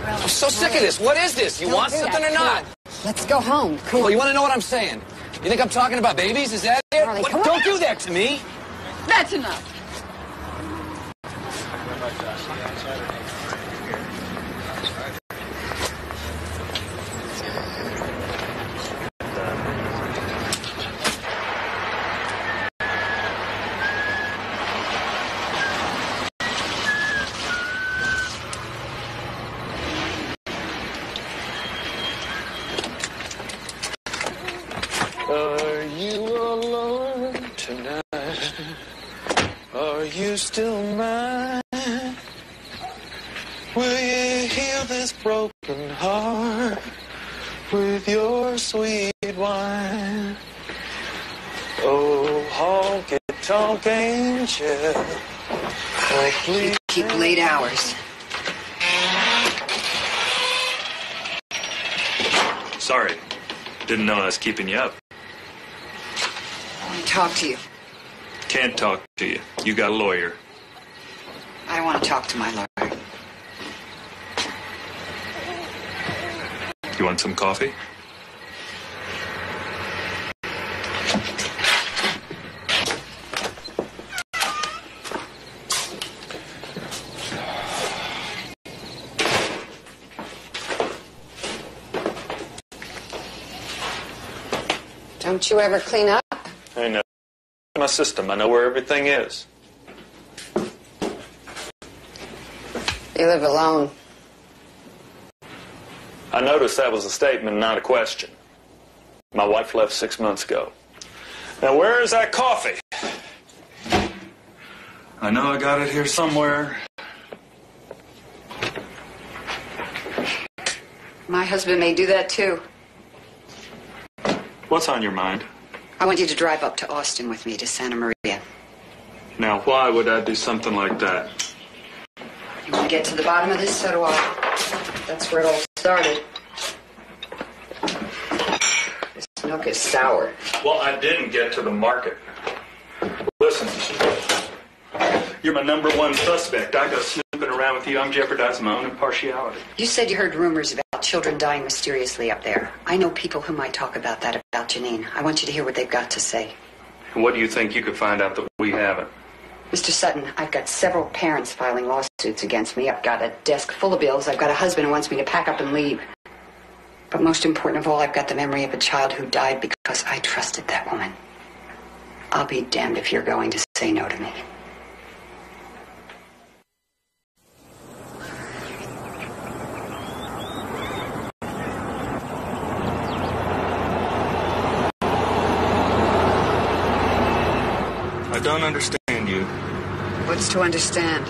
I'm so sick of this. What is this? You want something or not? Let's go home. Come on. Well, you want to know what I'm saying? You think I'm talking about babies? Is that it? Charlie, What? come on. Don't do that to me. That's enough. Are you alone tonight? Are you still mine? Will you heal this broken heart with your sweet wine? Oh, honky-tonk angel, oh, please. Keep late hours. Sorry. Didn't know I was keeping you up. I want to talk to you. Can't talk to you. You got a lawyer. I don't want to talk to my lawyer. You want some coffee? Don't you ever clean up? I know. My system. I know where everything is. You live alone. I noticed that was a statement, not a question. My wife left 6 months ago. Now, where is that coffee? I know I got it here somewhere. My husband may do that too. What's on your mind? I want you to drive up to Austin with me to Santa Maria. Now, why would I do something like that? You want to get to the bottom of this? So do I. That's where it all started. This milk is sour. Well, I didn't get to the market. Listen, you're my number one suspect. I go snooping around with you. I'm jeopardizing my own impartiality. You said you heard rumors about children dying mysteriously up there. I know people who might talk about that about Janine. I want you to hear what they've got to say. And what do you think you could find out that we haven't? Mr. Sutton, I've got several parents filing lawsuits against me. I've got a desk full of bills. I've got a husband who wants me to pack up and leave. But most important of all, I've got the memory of a child who died because I trusted that woman. I'll be damned if you're going to say no to me. I don't understand you. What's to understand?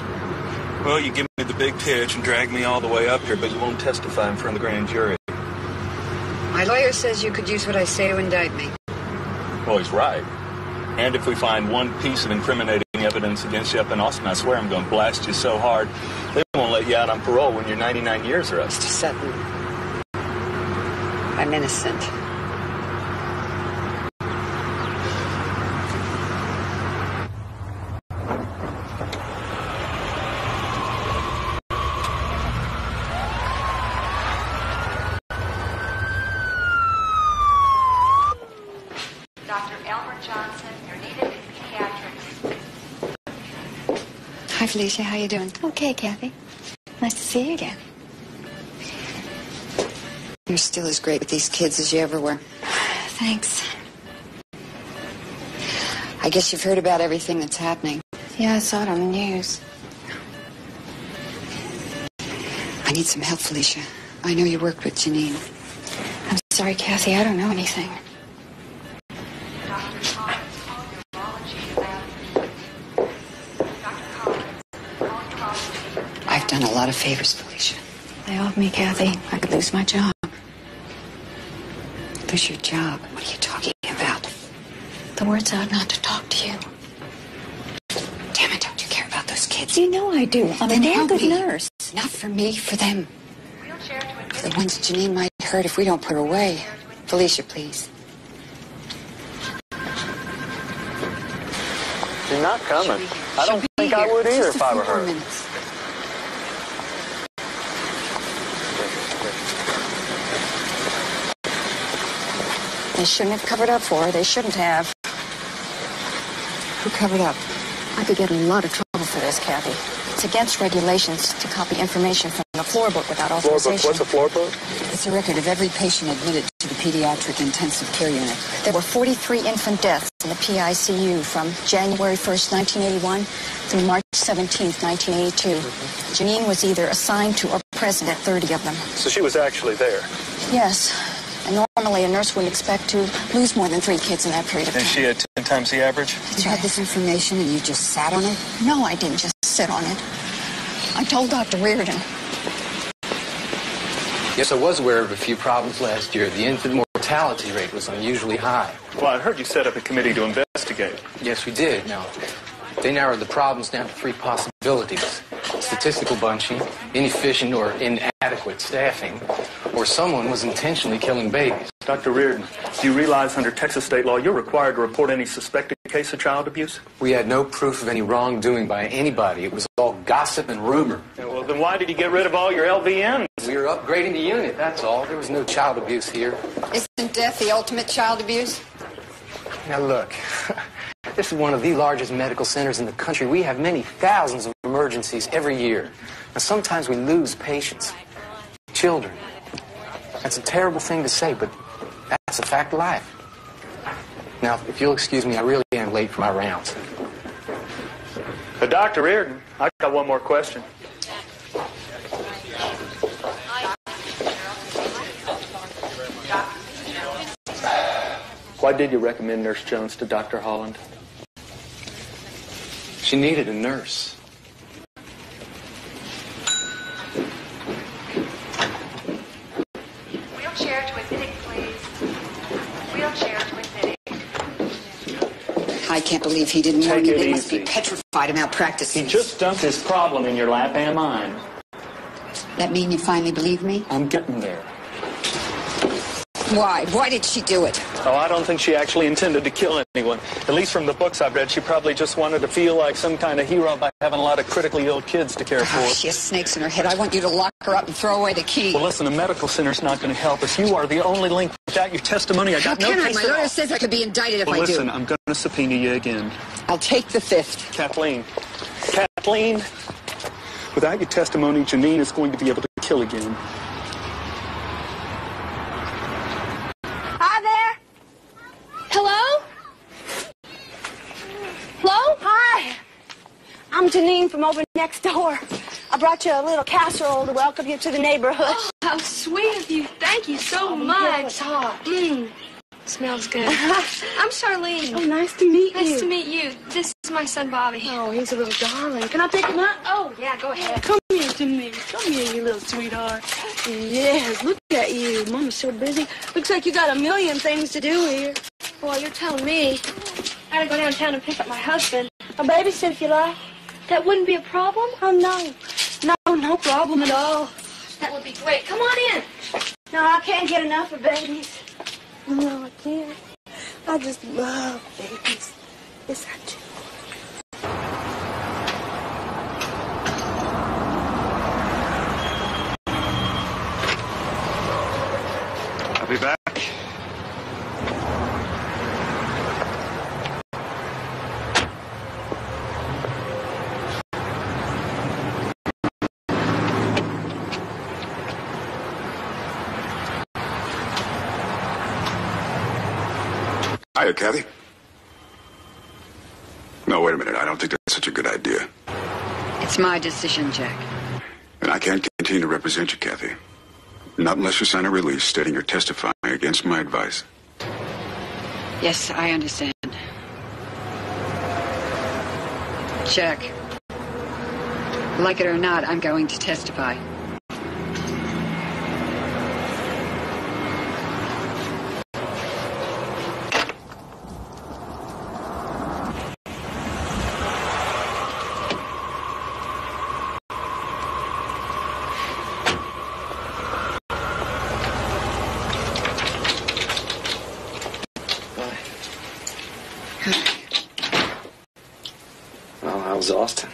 Well, you give me the big pitch and drag me all the way up here, but you won't testify in front of the grand jury. My lawyer says you could use what I say to indict me. Well, he's right. And if we find one piece of incriminating evidence against you up in Austin, I swear I'm going to blast you so hard, they won't let you out on parole when your 99 years are up. Mr. Sutton, I'm innocent. Hi, Felicia. How you doing? Okay, Kathy. Nice to see you again. You're still as great with these kids as you ever were. Thanks. I guess you've heard about everything that's happening. Yeah, I saw it on the news. I need some help, Felicia. I know you worked with Janine. I'm sorry, Kathy. I don't know anything. I've done a lot of favors, Felicia. Lay off me, Kathy. I could lose my job. Lose your job? What are you talking about? The word's out not to talk to you. Damn it, don't you care about those kids? You know I do. I'm a damn good nurse. Not for me, for them. For the ones Janine might hurt if we don't put her away. Felicia, please. She's not coming. I don't think I would either if I were her. Minutes. They shouldn't have covered up for her. They shouldn't have. Who covered up? I could get in a lot of trouble for this, Kathy. It's against regulations to copy information from the floor book without authorization. What's a floor book? It's a record of every patient admitted to the pediatric intensive care unit. There were 43 infant deaths in the PICU from January 1st, 1981 through March 17th, 1982. Janine was either assigned to or present at 30 of them. So she was actually there. Yes. And normally a nurse wouldn't expect to lose more than 3 kids in that period of time. And she had 10 times the average? You had this information and you just sat on it? No, I didn't just sit on it. I told Dr. Reardon. Yes, I was aware of a few problems last year. The infant mortality rate was unusually high. Well, I heard you set up a committee to investigate. Yes, we did. Now, they narrowed the problems down to 3 possibilities. Statistical bunching, inefficient or inadequate staffing, or someone was intentionally killing babies. Dr. Reardon, do you realize under Texas state law you're required to report any suspected case of child abuse? We had no proof of any wrongdoing by anybody. It was all gossip and rumor. Yeah, well, then why did you get rid of all your LVNs? We were upgrading the unit, that's all. There was no child abuse here. Isn't death the ultimate child abuse? Now look, this is one of the largest medical centers in the country. We have many thousands of emergencies every year. Now sometimes we lose patients, children. That's a terrible thing to say, but that's a fact of life. Now, if you'll excuse me, I really am late for my rounds. Dr. Reardon, I've got one more question. Why did you recommend Nurse Jones to Dr. Holland? She needed a nurse. Wheelchair to admitting, please. Wheelchair to admitting. I can't believe he didn't warn you. Take it They must be easy. petrified of malpractice. He just dumped his problem in your lap and mine. That mean you finally believe me? I'm getting there. Why? Why did she do it? Oh, I don't think she actually intended to kill anyone. At least from the books I've read, she probably just wanted to feel like some kind of hero by having a lot of critically ill kids to care for. She has snakes in her head. I want you to lock her up and throw away the key. Well, listen, a medical center's not going to help us. You are the only link. Without your testimony, I got no How can I? case My at all. lawyer says I could be indicted if Well, I do. listen, I'm going to subpoena you again. I'll take the 5th. Kathleen, without your testimony, Janine is going to be able to kill again. Hi there. Hello? Hello? Hi. I'm Janine from over next door. I brought you a little casserole to welcome you to the neighborhood. Oh, how sweet of you. Thank you so much. It's hot. Smells good. I'm Charlene. Oh, nice to meet you. Nice to meet you. This is my son, Bobby. Oh, he's a little darling. Can I pick him up? Oh, yeah, go ahead. Come here to me. Come here, you little sweetheart. Yes, look at you. Mama's so busy. Looks like you got a million things to do here. Well, you're telling me. I gotta go downtown and pick up my husband. I'll babysit if you like. That wouldn't be a problem? Oh, no. No problem at all. That would be great. Come on in. No, I can't get enough of babies. No, I can't. I just love babies. Yes, I do. I'll be back. Hiya, Kathy. No, wait a minute. I don't think that's such a good idea. It's my decision, Jack. And I can't continue to represent you, Kathy. Not unless you sign a release stating you're testifying against my advice. Yes, I understand. Jack, like it or not, I'm going to testify. How was Austin?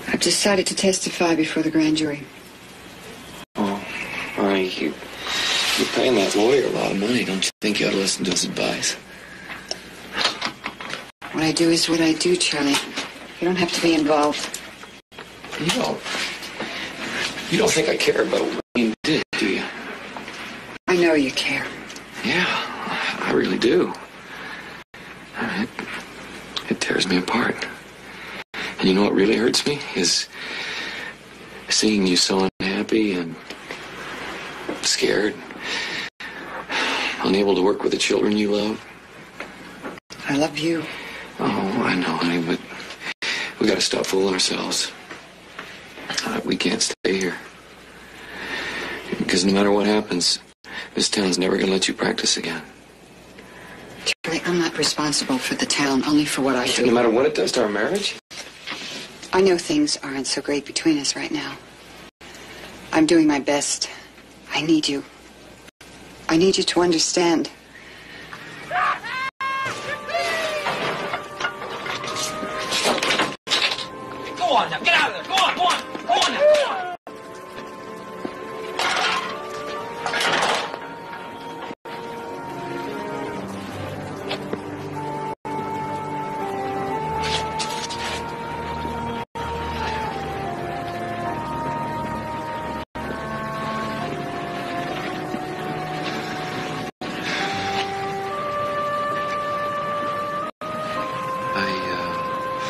I've decided to testify before the grand jury. Oh, you're paying that lawyer a lot of money. Don't you think you ought to listen to his advice? What I do is what I do, Charlie. You don't have to be involved. You don't think I care about what you did, do you? I know you care. Yeah, I really do. It tears me apart. And you know what really hurts me? Is seeing you so unhappy and scared, unable to work with the children you love. I love you. Oh, I know, honey, but we gotta stop fooling ourselves. We can't stay here. Because no matter what happens, this town's never gonna let you practice again. Charlie, I'm not responsible for the town, only for what I do. No matter what it does to our marriage? I know things aren't so great between us right now. I'm doing my best. I need you. I need you to understand. Go on now, get out of there. Go on, go on. Go on now, go on.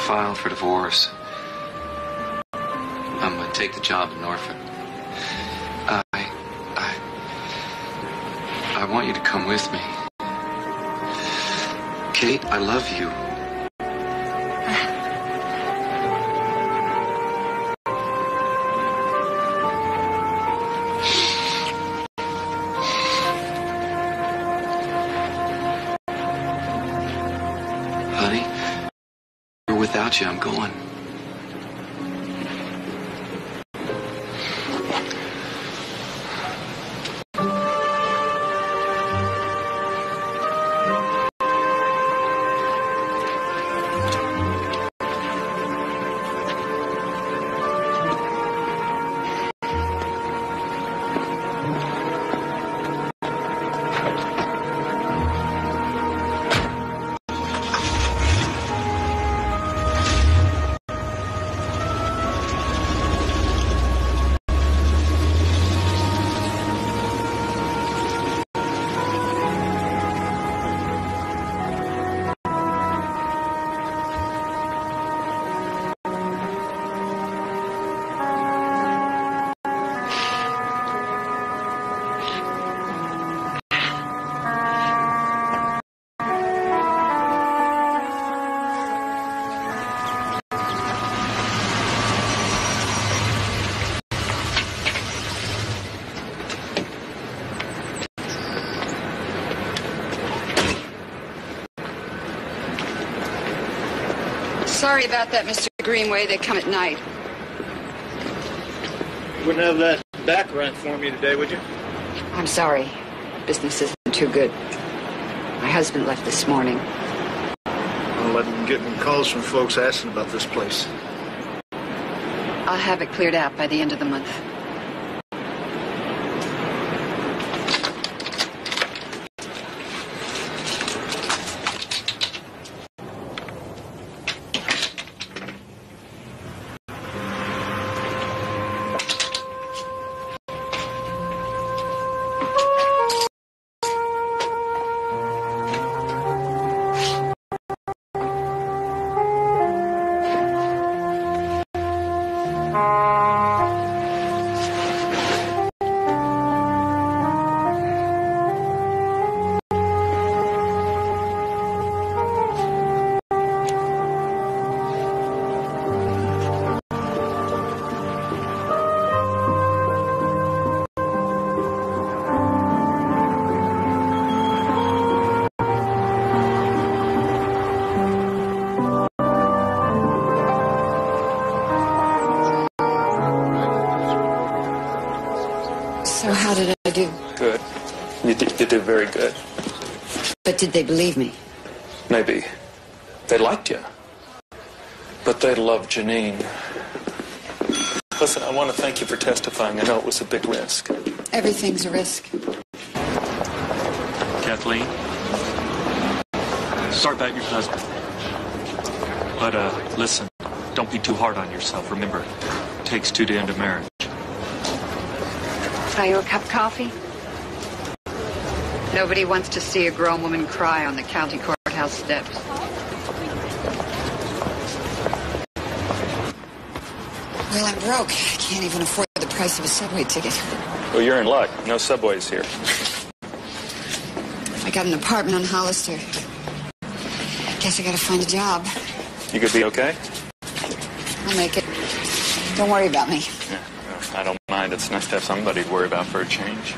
Filed for divorce. I'm gonna take the job in Norfolk. I want you to come with me. Kate, I love you. Honey, without you, I'm going. Sorry about that, Mr. Greenway. They come at night. You wouldn't have that back rent for me today, would you? I'm sorry. Business isn't too good. My husband left this morning. Well, I've been getting calls from folks asking about this place. I'll have it cleared out by the end of the month. So how did I do? Good. You did very good. But did they believe me? Maybe. They liked you. But they love Janine. Listen, I want to thank you for testifying. I know it was a big risk. Everything's a risk. Kathleen, sorry about your husband. But, listen, don't be too hard on yourself. Remember, it takes two to end a marriage. Buy you a cup of coffee? Nobody wants to see a grown woman cry on the county courthouse steps. Well, I'm broke. I can't even afford the price of a subway ticket. Well, you're in luck. No subways here. I got an apartment on Hollister. Guess I gotta find a job. You could be okay? I'll make it. Don't worry about me. Yeah, I don't mind. It's nice to have somebody to worry about for a change.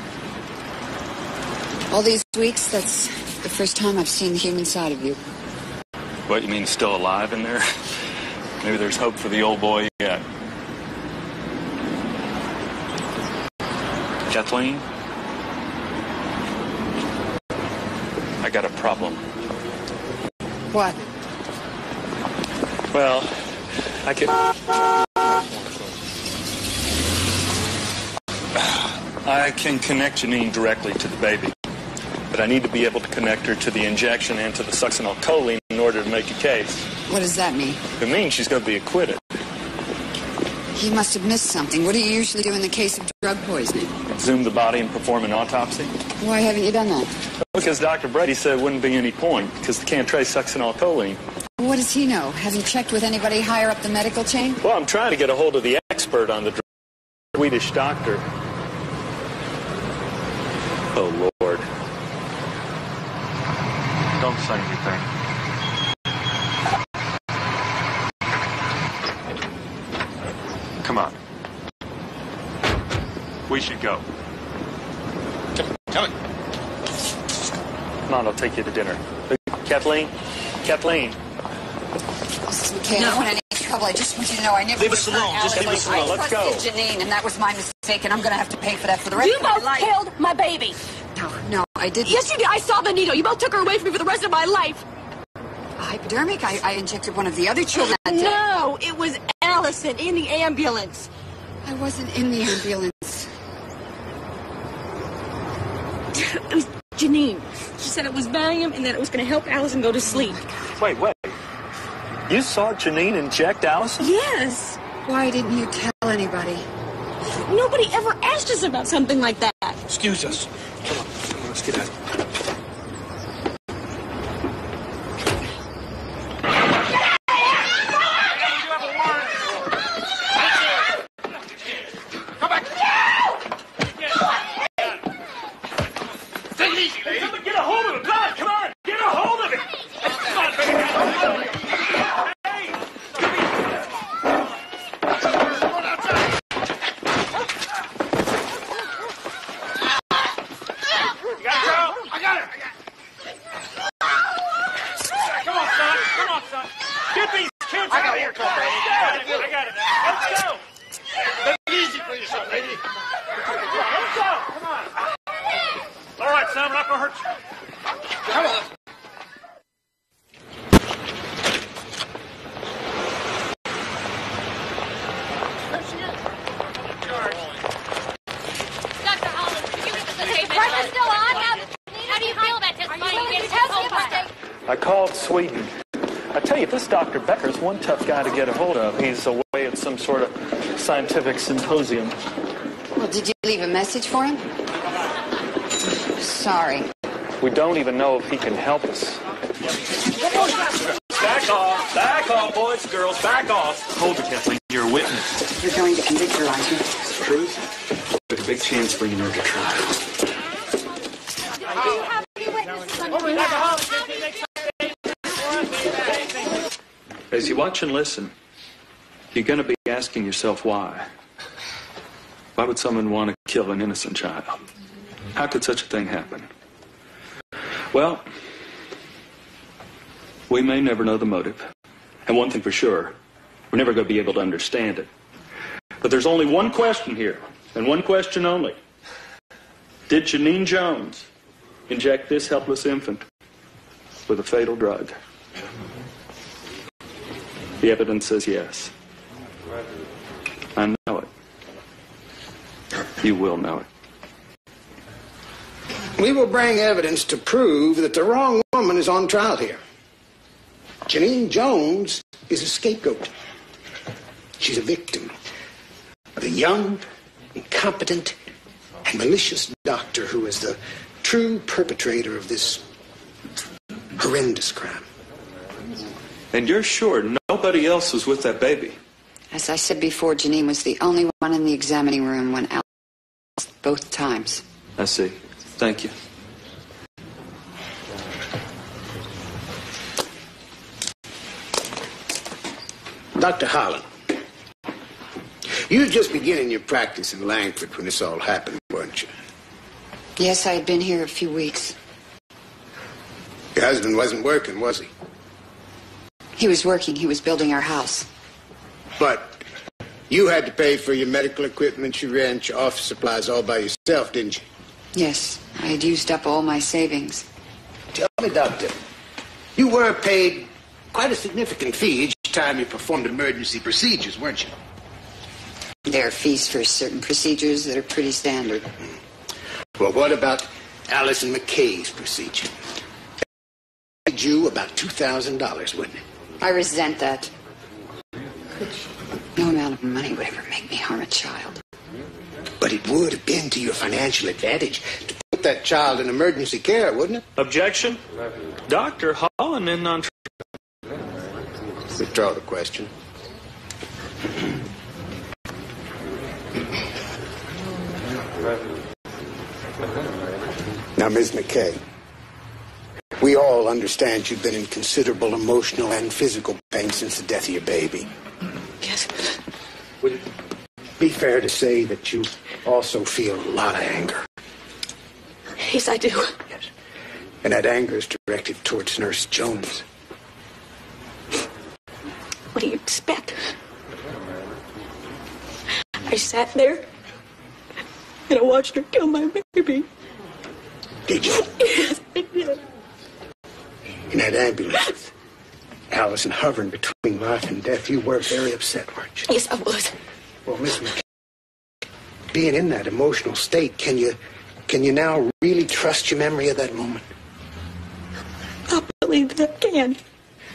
All these weeks, that's the first time I've seen the human side of you. What, you mean still alive in there? Maybe there's hope for the old boy yet. Kathleen? I got a problem. What? Well, I can connect Janine directly to the baby. But I need to be able to connect her to the injection and to the succinylcholine in order to make a case. What does that mean? It means she's going to be acquitted. He must have missed something. What do you usually do in the case of drug poisoning? Exhume the body and perform an autopsy. Why haven't you done that? Because Dr. Brady said it wouldn't be any point, because they can't trace succinylcholine. What does he know? Have you checked with anybody higher up the medical chain? Well, I'm trying to get a hold of the expert on the Swedish doctor. Oh, Lord. Don't say anything. Come on. We should go. Come on. Come on, I'll take you to dinner. Kathleen? Kathleen? Mrs. McKay, I don't want any trouble. I just want you to know I never... Leave us alone. Just leave us alone. Let's go. I trusted Janine, and that was my mistake, and I'm going to have to pay for that for the rest You of my both life. killed my baby. No, I didn't. Yes, you did. I saw the needle. You both took her away from me for the rest of my life. Hypodermic? I injected one of the other children that day. No, it was Allison in the ambulance. I wasn't in the ambulance. It was Janine. She said it was Valium and that it was going to help Allison go to sleep. Wait. You saw Janine inject Allison? Yes. Why didn't you tell anybody? Nobody ever asked us about something like that. Excuse us. Come on, let's get out. Come back. Take it easy, lady. Get a hold of him. Come on. Get a hold of him. Come on, baby. Get these kids out of here, come on. I got it. Let's go. Take it easy for yourself, lady. Let's go. Come on. All right, son, I'm not going to hurt you. Come on. Dr. Holland, can you get the pressure still on? How do you feel about testifying against his whole mistake? I called Sweden. I tell you, this Dr. Becker's one tough guy to get a hold of. He's away at some sort of scientific symposium. Well, did you leave a message for him? Sorry. We don't even know if he can help us. Back off, boys and girls, back off. Hold it, Kathleen. You're a witness. You're going to convict her, aren't you? Truth? There's a big chance bringing her to trial. As you watch and listen, you're going to be asking yourself why. Why would someone want to kill an innocent child? How could such a thing happen? Well, we may never know the motive. And one thing for sure, we're never going to be able to understand it. But there's only one question here, and one question only. Did Janine Jones inject this helpless infant with a fatal drug? The evidence says yes. I know it. You will know it. We will bring evidence to prove that the wrong woman is on trial here. Janine Jones is a scapegoat. She's a victim of a young, incompetent, and malicious doctor who is the true perpetrator of this horrendous crime. And you're sure nobody else was with that baby? As I said before, Janine was the only one in the examining room when Al both times. I see. Thank you. Dr. Holland, you were just beginning your practice in Langford when this all happened, weren't you? Yes, I had been here a few weeks. Your husband wasn't working, was he? He was working. He was building our house. But you had to pay for your medical equipment, your rent, your office supplies all by yourself, didn't you? Yes, I had used up all my savings. Tell me, Doctor, you were paid quite a significant fee each time you performed emergency procedures, weren't you? There are fees for certain procedures that are pretty standard. Well, what about Allison McKay's procedure? It paid you about $2,000, wouldn't it? I resent that. No amount of money would ever make me harm a child. But it would have been to your financial advantage to put that child in emergency care, wouldn't it? Objection? Dr. Holland in on... Withdraw the question. Now, Ms. McKay, we all understand you've been in considerable emotional and physical pain since the death of your baby. Yes. Would it be fair to say that you also feel a lot of anger? Yes, I do. Yes. And that anger is directed towards Nurse Jones. What do you expect? I sat there and I watched her kill my baby. Did you? Yes, I did. In that ambulance with Allison hovering between life and death, you were very upset, weren't you? Yes, I was. Well, Miss McKay, being in that emotional state, can you now really trust your memory of that moment? I believe that I can.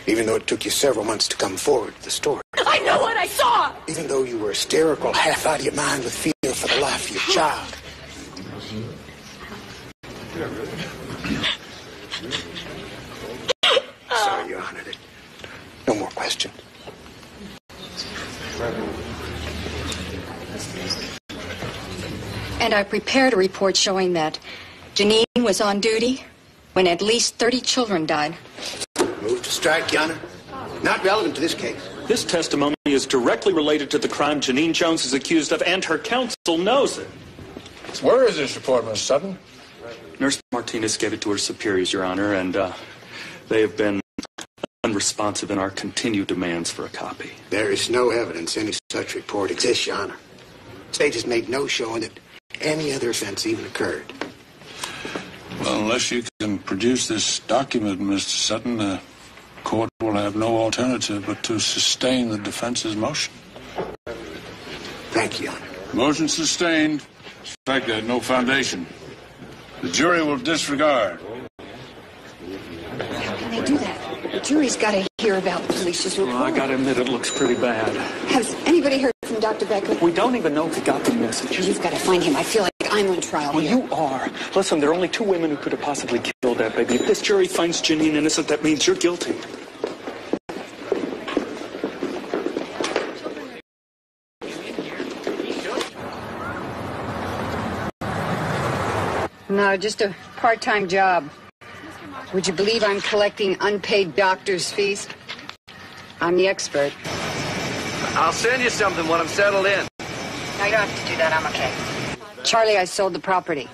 Even though it took you several months to come forward with the story. I know what I saw! Even though you were hysterical, half out of your mind with fear for the life of your child. Sorry, Your Honor. No more questions. And I prepared a report showing that Janine was on duty when at least 30 children died. Move to strike, Your Honor. Not relevant to this case. This testimony is directly related to the crime Janine Jones is accused of, and her counsel knows it. Where is this report, Miss Sutton? Nurse Martinez gave it to her superiors, Your Honor, and they have been unresponsive in our continued demands for a copy. There is no evidence any such report exists, Your Honor. The state has made no showing that any other offense even occurred. Well, unless you can produce this document, Mr. Sutton, the court will have no alternative but to sustain the defense's motion. Thank you, Your Honor. Motion sustained. Strike that, no foundation. The jury will disregard. How can they do that? The jury's got to hear about the police's report. Well, I gotta admit, it looks pretty bad. Has anybody heard from Dr. Becker? We don't even know if he got the message. You've got to find him. I feel like I'm on trial Well, here. you are. Listen, there are only two women who could have possibly killed that baby. If this jury finds Janine innocent, that means you're guilty. No, just a part-time job. Would you believe I'm collecting unpaid doctor's fees? I'm the expert. I'll send you something when I'm settled in. No, you don't have to do that. I'm okay. Charlie, I sold the property.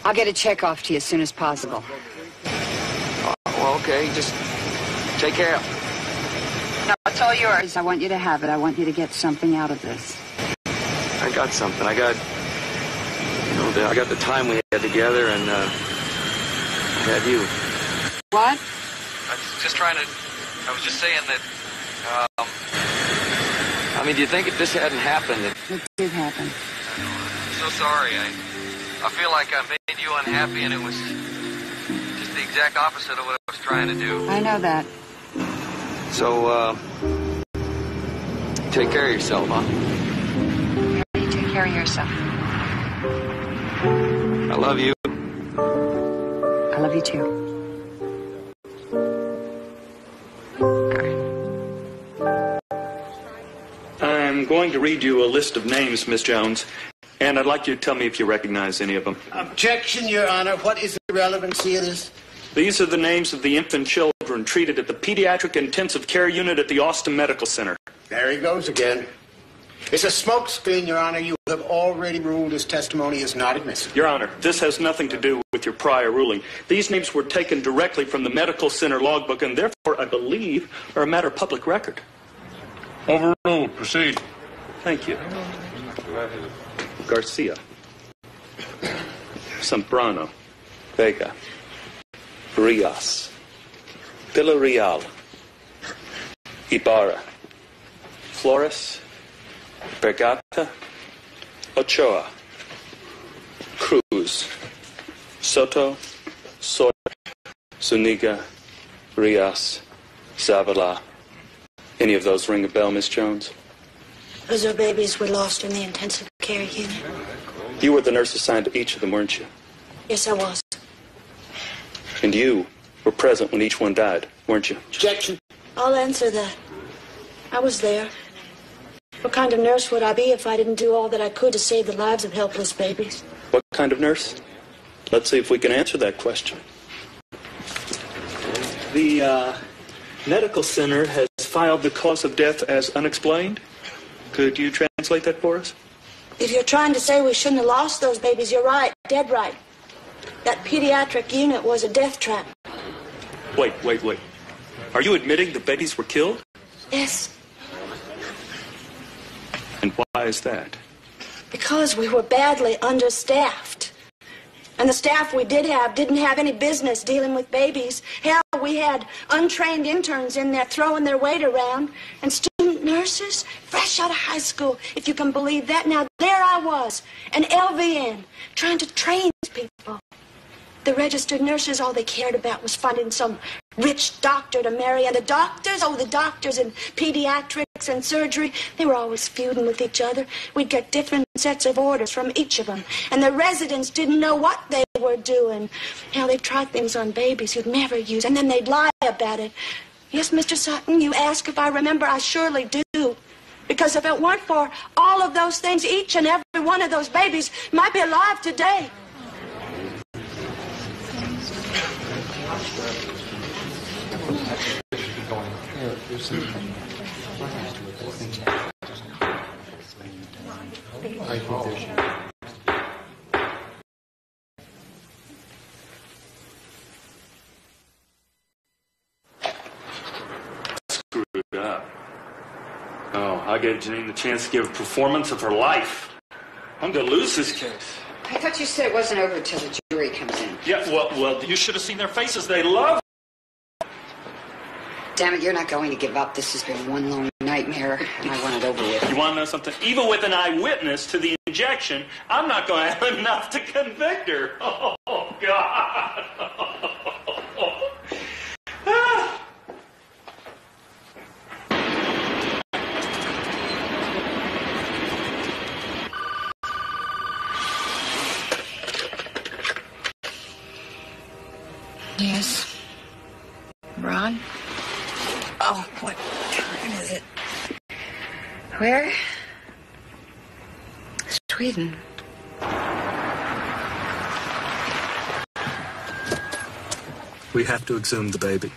I'll get a check off to you as soon as possible. Well, okay, just take care of it. No, it's all yours. I want you to have it. I want you to get something out of this. I got something. I got the time we had together, and I had you. What? I was just saying that I mean, do you think if this hadn't happened... It did happen. I'm so sorry. I feel like I made you unhappy, and it was just the exact opposite of what I was trying to do. I know that. So, take care of yourself, huh? You take care of yourself. I love you. I love you too. I'm going to read you a list of names, Miss Jones, and I'd like you to tell me if you recognize any of them. Objection, Your Honor. What is the relevancy of this? These are the names of the infant children treated at the Pediatric Intensive Care Unit at the Austin Medical Center. There he goes again. It's a smokescreen, Your Honor. You have already ruled his testimony is not admissible. Your Honor, this has nothing to do with your prior ruling. These names were taken directly from the medical center logbook and therefore, I believe, are a matter of public record. Overruled. Proceed. Thank you. Garcia. Zambrano. Vega. Rios. Villarreal. Ibarra. Flores. Bergata. Ochoa. Cruz. Soto. Sawyer. Zuniga. Rios. Zavala. Any of those ring a bell, Miss Jones? Those are babies we lost in the intensive care unit. You were the nurse assigned to each of them, weren't you? Yes, I was. And you were present when each one died, weren't you? Objection. I'll answer that. I was there. What kind of nurse would I be if I didn't do all that I could to save the lives of helpless babies? What kind of nurse? Let's see if we can answer that question. The medical center has filed the cause of death as unexplained. Could you translate that for us? If you're trying to say we shouldn't have lost those babies, you're right. Dead right. That pediatric unit was a death trap. Wait. Are you admitting the babies were killed? Yes. And why is that? Because we were badly understaffed. And the staff we did have didn't have any business dealing with babies. Hell, we had untrained interns in there throwing their weight around. And student nurses, fresh out of high school, if you can believe that. Now, there I was, an LVN, trying to train people. The registered nurses, all they cared about was finding some rich doctor to marry. And the doctors in pediatrics and surgery, they were always feuding with each other. We'd get different sets of orders from each of them. And the residents didn't know what they were doing. Now, they'd try things on babies you'd never use, and then they'd lie about it. Yes, Mr. Sutton, you ask if I remember. I surely do. Because if it weren't for all of those things, each and every one of those babies might be alive today. Screwed up. Oh, I gave Janine the chance to give a performance of her life. I'm going to lose this case. I thought you said it wasn't over till the jury comes in. Yeah, well, you should have seen their faces. They love. Damn it, you're not going to give up. This has been one long nightmare, and I want it over with. You want to know something? Even with an eyewitness to the injection, I'm not going to have enough to convict her. Oh, God. Yes. Ron? Oh, what time is it? Where? Sweden. We have to exhume the baby.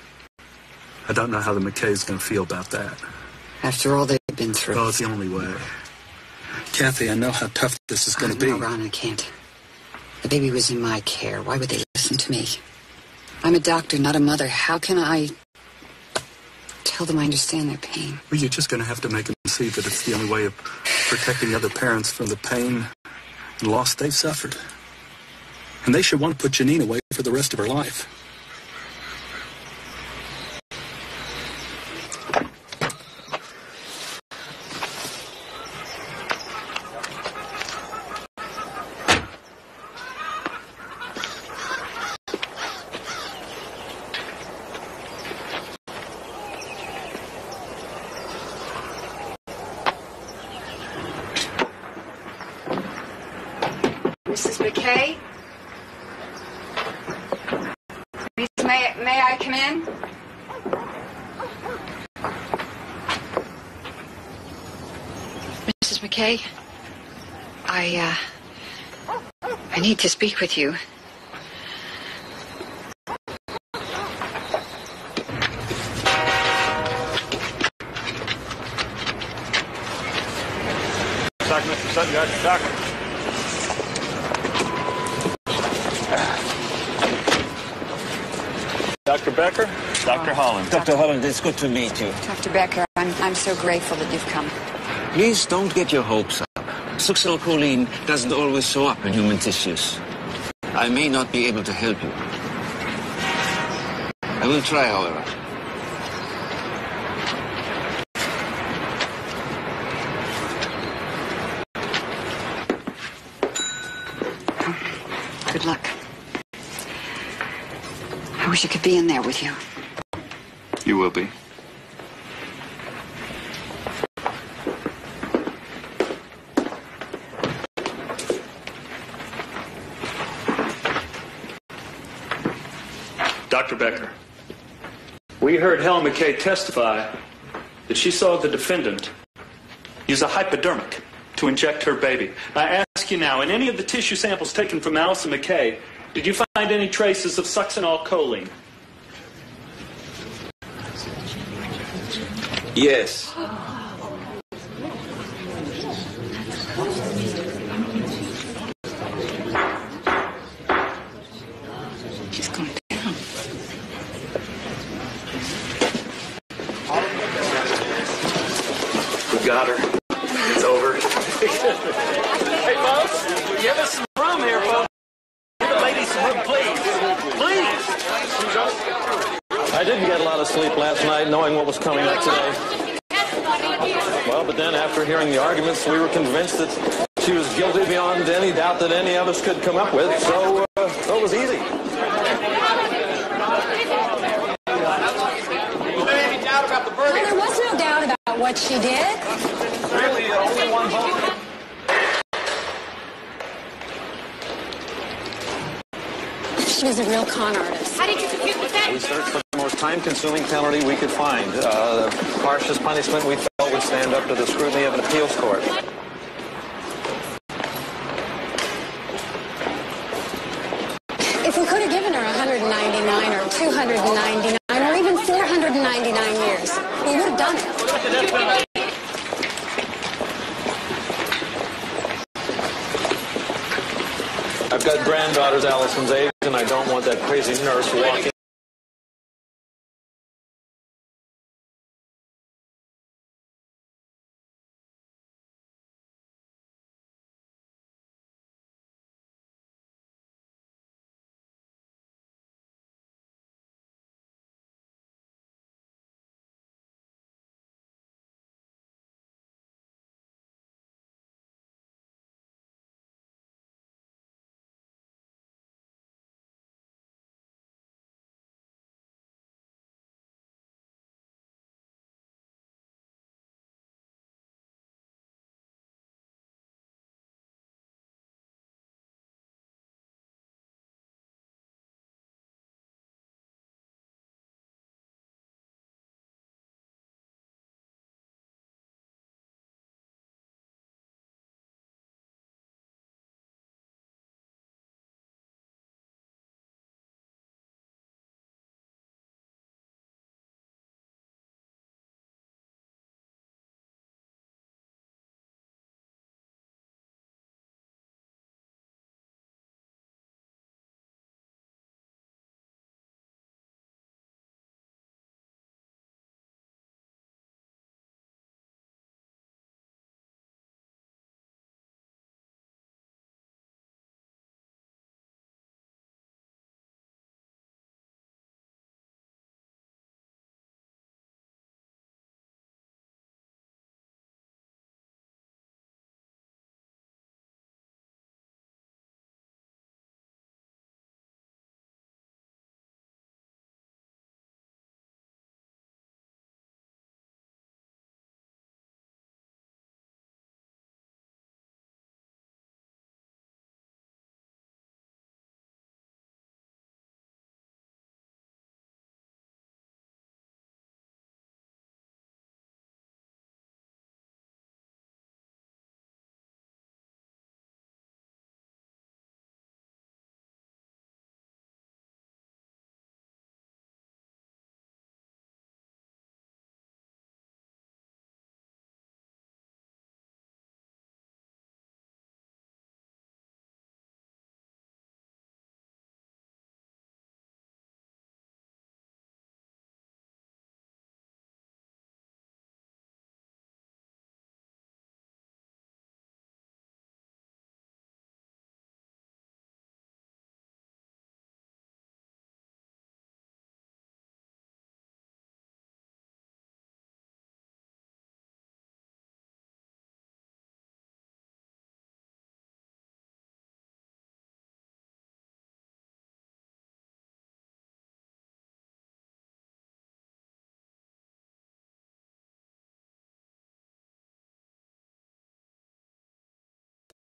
I don't know how the McKay's going to feel about that. After all they've been through. Well, it's the only way. Kathy, I know how tough this is going to be. No, Ron, I can't. The baby was in my care. Why would they listen to me? I'm a doctor, not a mother. How can I tell them I understand their pain? Well, you're just going to have to make them see that it's the only way of protecting other parents from the pain and loss they've suffered. And they should want to put Janine away for the rest of her life. McKay? May I come in? Mrs. McKay, I need to speak with you. Mr. Sutton, doctor. Dr. Becker, Dr. Holland. Dr. Holland, it's good to meet you. Dr. Becker, I'm so grateful that you've come. Please don't get your hopes up. Succinylcholine doesn't always show up in human tissues. I may not be able to help you. I will try, however. Good luck. I wish I could be in there with you. You will be. Dr. Becker, we heard Helen McKay testify that she saw the defendant use a hypodermic to inject her baby. I ask you now, in any of the tissue samples taken from Allison McKay, did you find any traces of succinylcholine? Yes. She's going down. We got her. It's over. Hey, folks, give us some room here, folks. Give the ladies some room, please. Please. I didn't get a lot of sleep last night knowing what was coming up today. Well, but then after hearing the arguments, we were convinced that she was guilty beyond any doubt that any of us could come up with, so it was easy. Any doubt about the verdict? Well, there was no doubt about what she did. Really, only one vote. She was a real con artist. How did you compute the We sentence? searched for the most time-consuming penalty we could find. The harshest punishment we felt would stand up to the scrutiny of an appeals court. If we could have given her 199 or 299 or even 499 years, we would have done it. I've got granddaughters Allison's age, and I don't want that crazy nurse walking